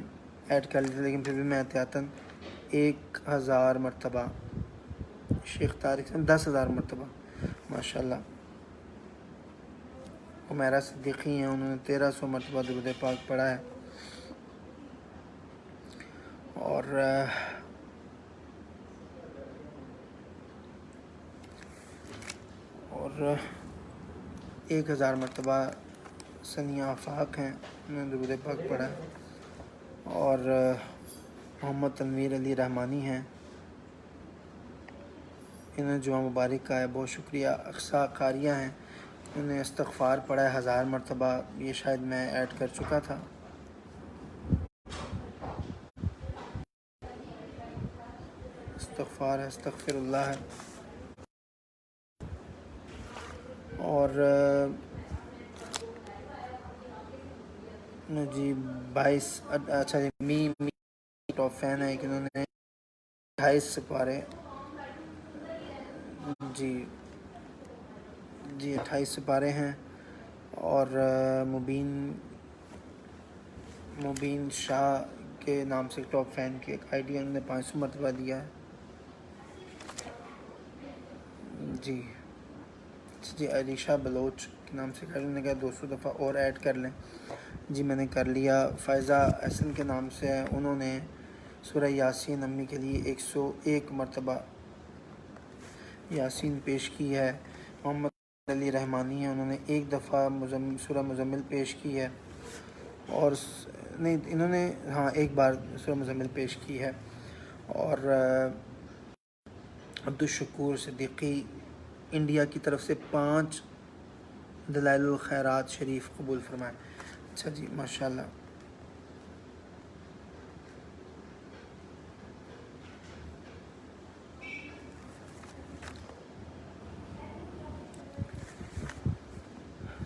ایڈ کر لیا، لیکن پھر بھی میں احتیاطاً 1000 مرتبہ، شیخ طارق سے 10,000 مرتبہ، ماشاءاللہ۔ عمیرہ صدیقی ہیں، انہوں نے 1300 مرتبہ درود پاک پڑھا ہے۔ اور 1000 مرتبہ ثنیہ آفاق ہیں، انہوں نے درود پاک پڑھا ہے۔ اور محمد تنویر علی رحمانی ہیں، انہوں نے جمعہ مبارک کا ہے، بہت شکریہ۔ اقصیٰ قاریہ ہیں، انہوں نے استغفار پڑھا ہے 1000 مرتبہ، یہ شاید میں ایڈ کر چکا تھا۔ استغفار ہے، استغفر اللہ ہے۔ اور جی 22، اچھا جی، می ٹاپ فین ہے کہ انہوں نے 28 سپارے، جی 28 سپارے ہیں۔ اور مبین شاہ کے نام سے ٹاپ فین کی ایک آئی ڈی، انہوں نے 500 مرتبہ دیا ہے، جی جی۔ علیشہ بلوچ کے نام سے انہوں نے کہا 200 دفعہ اور ایڈ کر لیں، جی میں نے کر لیا۔ فائزہ احسن کے نام سے ہے، انہوں نے سورہ یاسین امی کے لیے 101 مرتبہ یاسین پیش کی ہے۔ محمد علی رحمانی ہیں، انہوں نے 1 دفعہ سورہ مزمل پیش کی ہے، اور نہیں، انہوں نے 1 بار سورہ مزمل پیش کی ہے۔ اور عبدالشکور صدیقی انڈیا کی طرف سے 5 دلائل الخیرات شریف قبول فرمائے، اچھا جی، ماشاءاللہ۔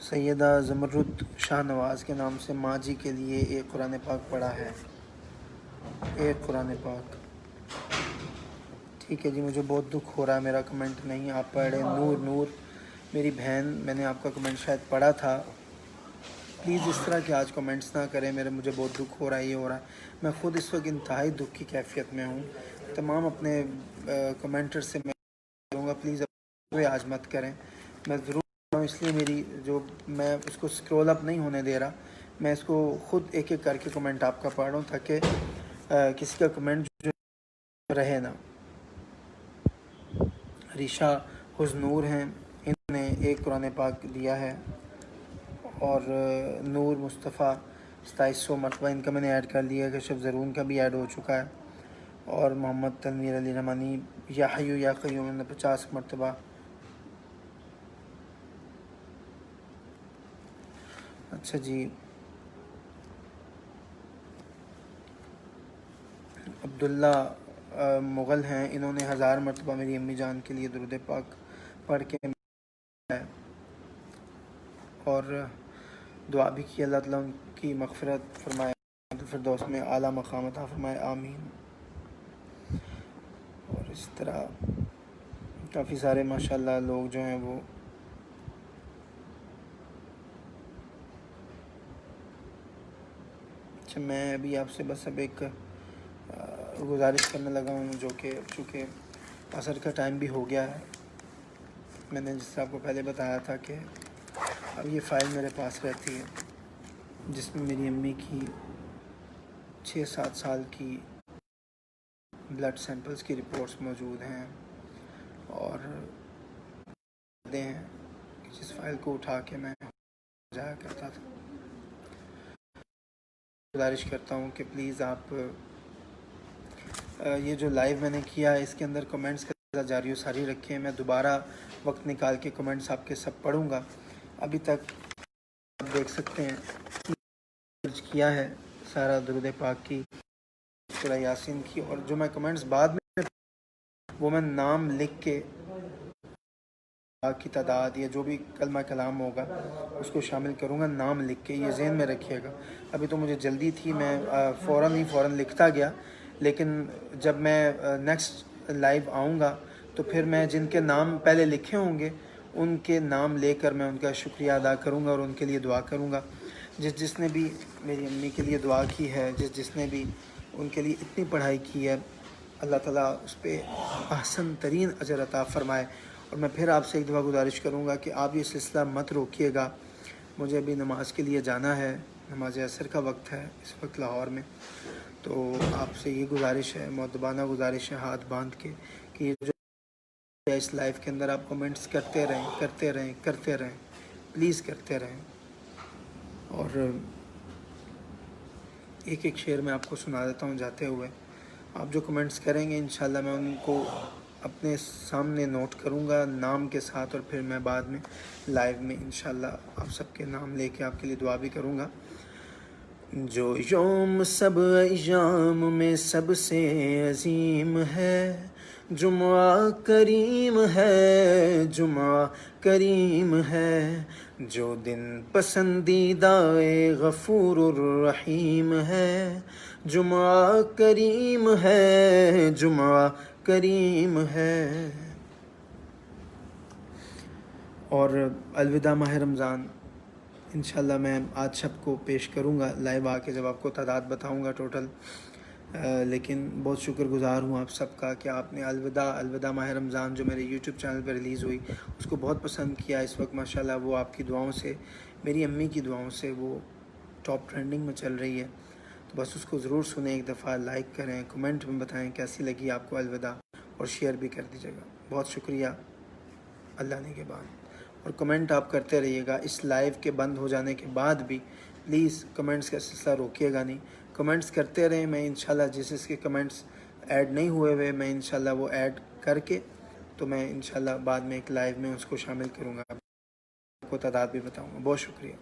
سیدہ زمرد شاہ نواز کے نام سے ماں جی کے لیے ایک قرآن پاک پڑھا ہے، ایک قرآن پاک۔ ٹھیک ہے جی، مجھے بہت دکھ ہو رہا ہے، میرا کمنٹ نہیں آپ پڑھ رہے۔ نور میری بہن، میں نے آپ کا کمنٹ شاید پڑھا تھا، پلیز اس طرح کے آج کمنٹس نہ کریں، مجھے بہت دکھ ہو رہا ہے، یہ ہو رہا ہے۔ میں خود اس وقت انتہائی دکھ کی کیفیت میں ہوں۔ تمام اپنے کمنٹر سے میں کروں گا پلیز آج مت کریں، میں ضرور اس لیے میری میں اس کو اسکرول اپ نہیں ہونے دے رہا، میں اس کو خود ایک ایک کر کے کمنٹ آپ کا پڑھ رہا ہوں تاکہ کسی کا کمنٹ جو رہے نا۔ ریشا حسنور ہیں، انہوں نے ایک قرآن پاک دیا ہے، اور نور مصطفیٰ 2700 مرتبہ ان کا میں نے ایڈ کر دیا ہے، کشف زرون کا بھی ایڈ ہو چکا ہے، اور محمد تنویر علی رحمانی یا حیو یا قیوم نے 50 مرتبہ۔ اچھا جی، عبداللہ مغل ہیں، انہوں نے 1000 مرتبہ میری امی جان کے لیے درود پاک پڑھ کے ہے، اور دعا بھی کی اللہ تعالیٰ ان کی مغفرت فرمائے، فردوس میں اعلیٰ مقام عطا فرمائے، آمین۔ اور اس طرح کافی سارے ماشاءاللہ لوگ جو ہیں وہ اچھا، میں ابھی آپ سے بس اب ایک گزارش کرنے لگا ہوں، جو کہ چونکہ عصر کا ٹائم بھی ہو گیا ہے، میں نے جس سے آپ کو پہلے بتایا تھا کہ اب یہ فائل میرے پاس رہتی ہے جس میں میری امی کی 6-7 سال کی بلڈ سیمپلز کی رپورٹس موجود ہیں، اور ہیں جس فائل کو اٹھا کے میں جایا کرتا تھا۔ گزارش کرتا ہوں کہ پلیز آپ یہ جو لائیو میں نے کیا ہے اس کے اندر کمنٹس کا جاری و ساری رکھیں، میں دوبارہ وقت نکال کے کمنٹس آپ کے سب پڑھوں گا۔ ابھی تک آپ دیکھ سکتے ہیں درج کیا ہے سارا درود پاک کی، سورہ یاسین کی، اور جو میں کمنٹس بعد میں وہ میں نام لکھ کے کی تعداد یا جو بھی کلمہ کلام ہوگا اس کو شامل کروں گا، نام لکھ کے، یہ ذہن میں رکھیے گا۔ ابھی تو مجھے جلدی تھی، میں فوراً لکھتا گیا، لیکن جب میں نیکسٹ لائیو آؤں گا تو پھر میں جن کے نام پہلے لکھے ہوں گے ان کے نام لے کر میں ان کا شکریہ ادا کروں گا اور ان کے لیے دعا کروں گا۔ جس نے بھی میری امی کے لیے دعا کی ہے، جس نے بھی ان کے لیے اتنی پڑھائی کی ہے، اللہ تعالیٰ اس پہ احسن ترین اجر عطا فرمائے۔ اور میں پھر آپ سے ایک دفعہ گزارش کروں گا کہ آپ یہ سلسلہ مت روکیے گا، مجھے ابھی نماز کے لیے جانا ہے، نماز عصر کا وقت ہے اس وقت لاہور میں، تو آپ سے یہ گزارش ہے، مؤدبانہ گزارش ہے ہاتھ باندھ کے، کہ یہ جو اس لائف کے اندر آپ کمنٹس کرتے رہیں، پلیز کرتے رہیں۔ اور ایک ایک شعر میں آپ کو سنا دیتا ہوں جاتے ہوئے، آپ جو کمنٹس کریں گے انشاءاللہ میں ان کو اپنے سامنے نوٹ کروں گا نام کے ساتھ، اور پھر میں بعد میں لائیو میں انشاءاللہ آپ سب کے نام لے کے آپ کے لیے دعا بھی کروں گا۔ جو یوم سب ایام میں سب سے عظیم ہے، جمعہ کریم ہے، جمعہ کریم ہے، جو دن پسندیدہ غفور الرحیم ہے، جمعہ کریم ہے، جمعہ کریم ہے۔ اور الوداع ماہ رمضان انشاءاللہ میں آج شب کو پیش کروں گا لائیو آ کے، جب آپ کو تعداد بتاؤں گا ٹوٹل۔ لیکن بہت شکر گزار ہوں آپ سب کا کہ آپ نے الوداع ماہ رمضان جو میرے یوٹیوب چینل پہ ریلیز ہوئی اس کو بہت پسند کیا۔ اس وقت ماشاءاللہ وہ آپ کی دعاؤں سے، میری امی کی دعاؤں سے وہ ٹاپ ٹرینڈنگ میں چل رہی ہے، تو بس اس کو ضرور سنیں، ایک دفعہ لائک کریں، کمنٹ میں بتائیں کیسی لگی آپ کو الوداع، اور شیئر بھی کر دیجیے گا۔ بہت شکریہ، اللہ نے کے بعد، اور کمنٹ آپ کرتے رہیے گا۔ اس لائیو کے بند ہو جانے کے بعد بھی پلیز کمنٹس کا سلسلہ روکیے گا نہیں، کمنٹس کرتے رہیں۔ میں انشاءاللہ جس کے کمنٹس ایڈ نہیں ہوئے میں انشاءاللہ وہ ایڈ کر کے تو میں انشاءاللہ بعد میں ایک لائیو میں اس کو شامل کروں گا، آپ کو تعداد بھی بتاؤں گا۔ بہت شکریہ۔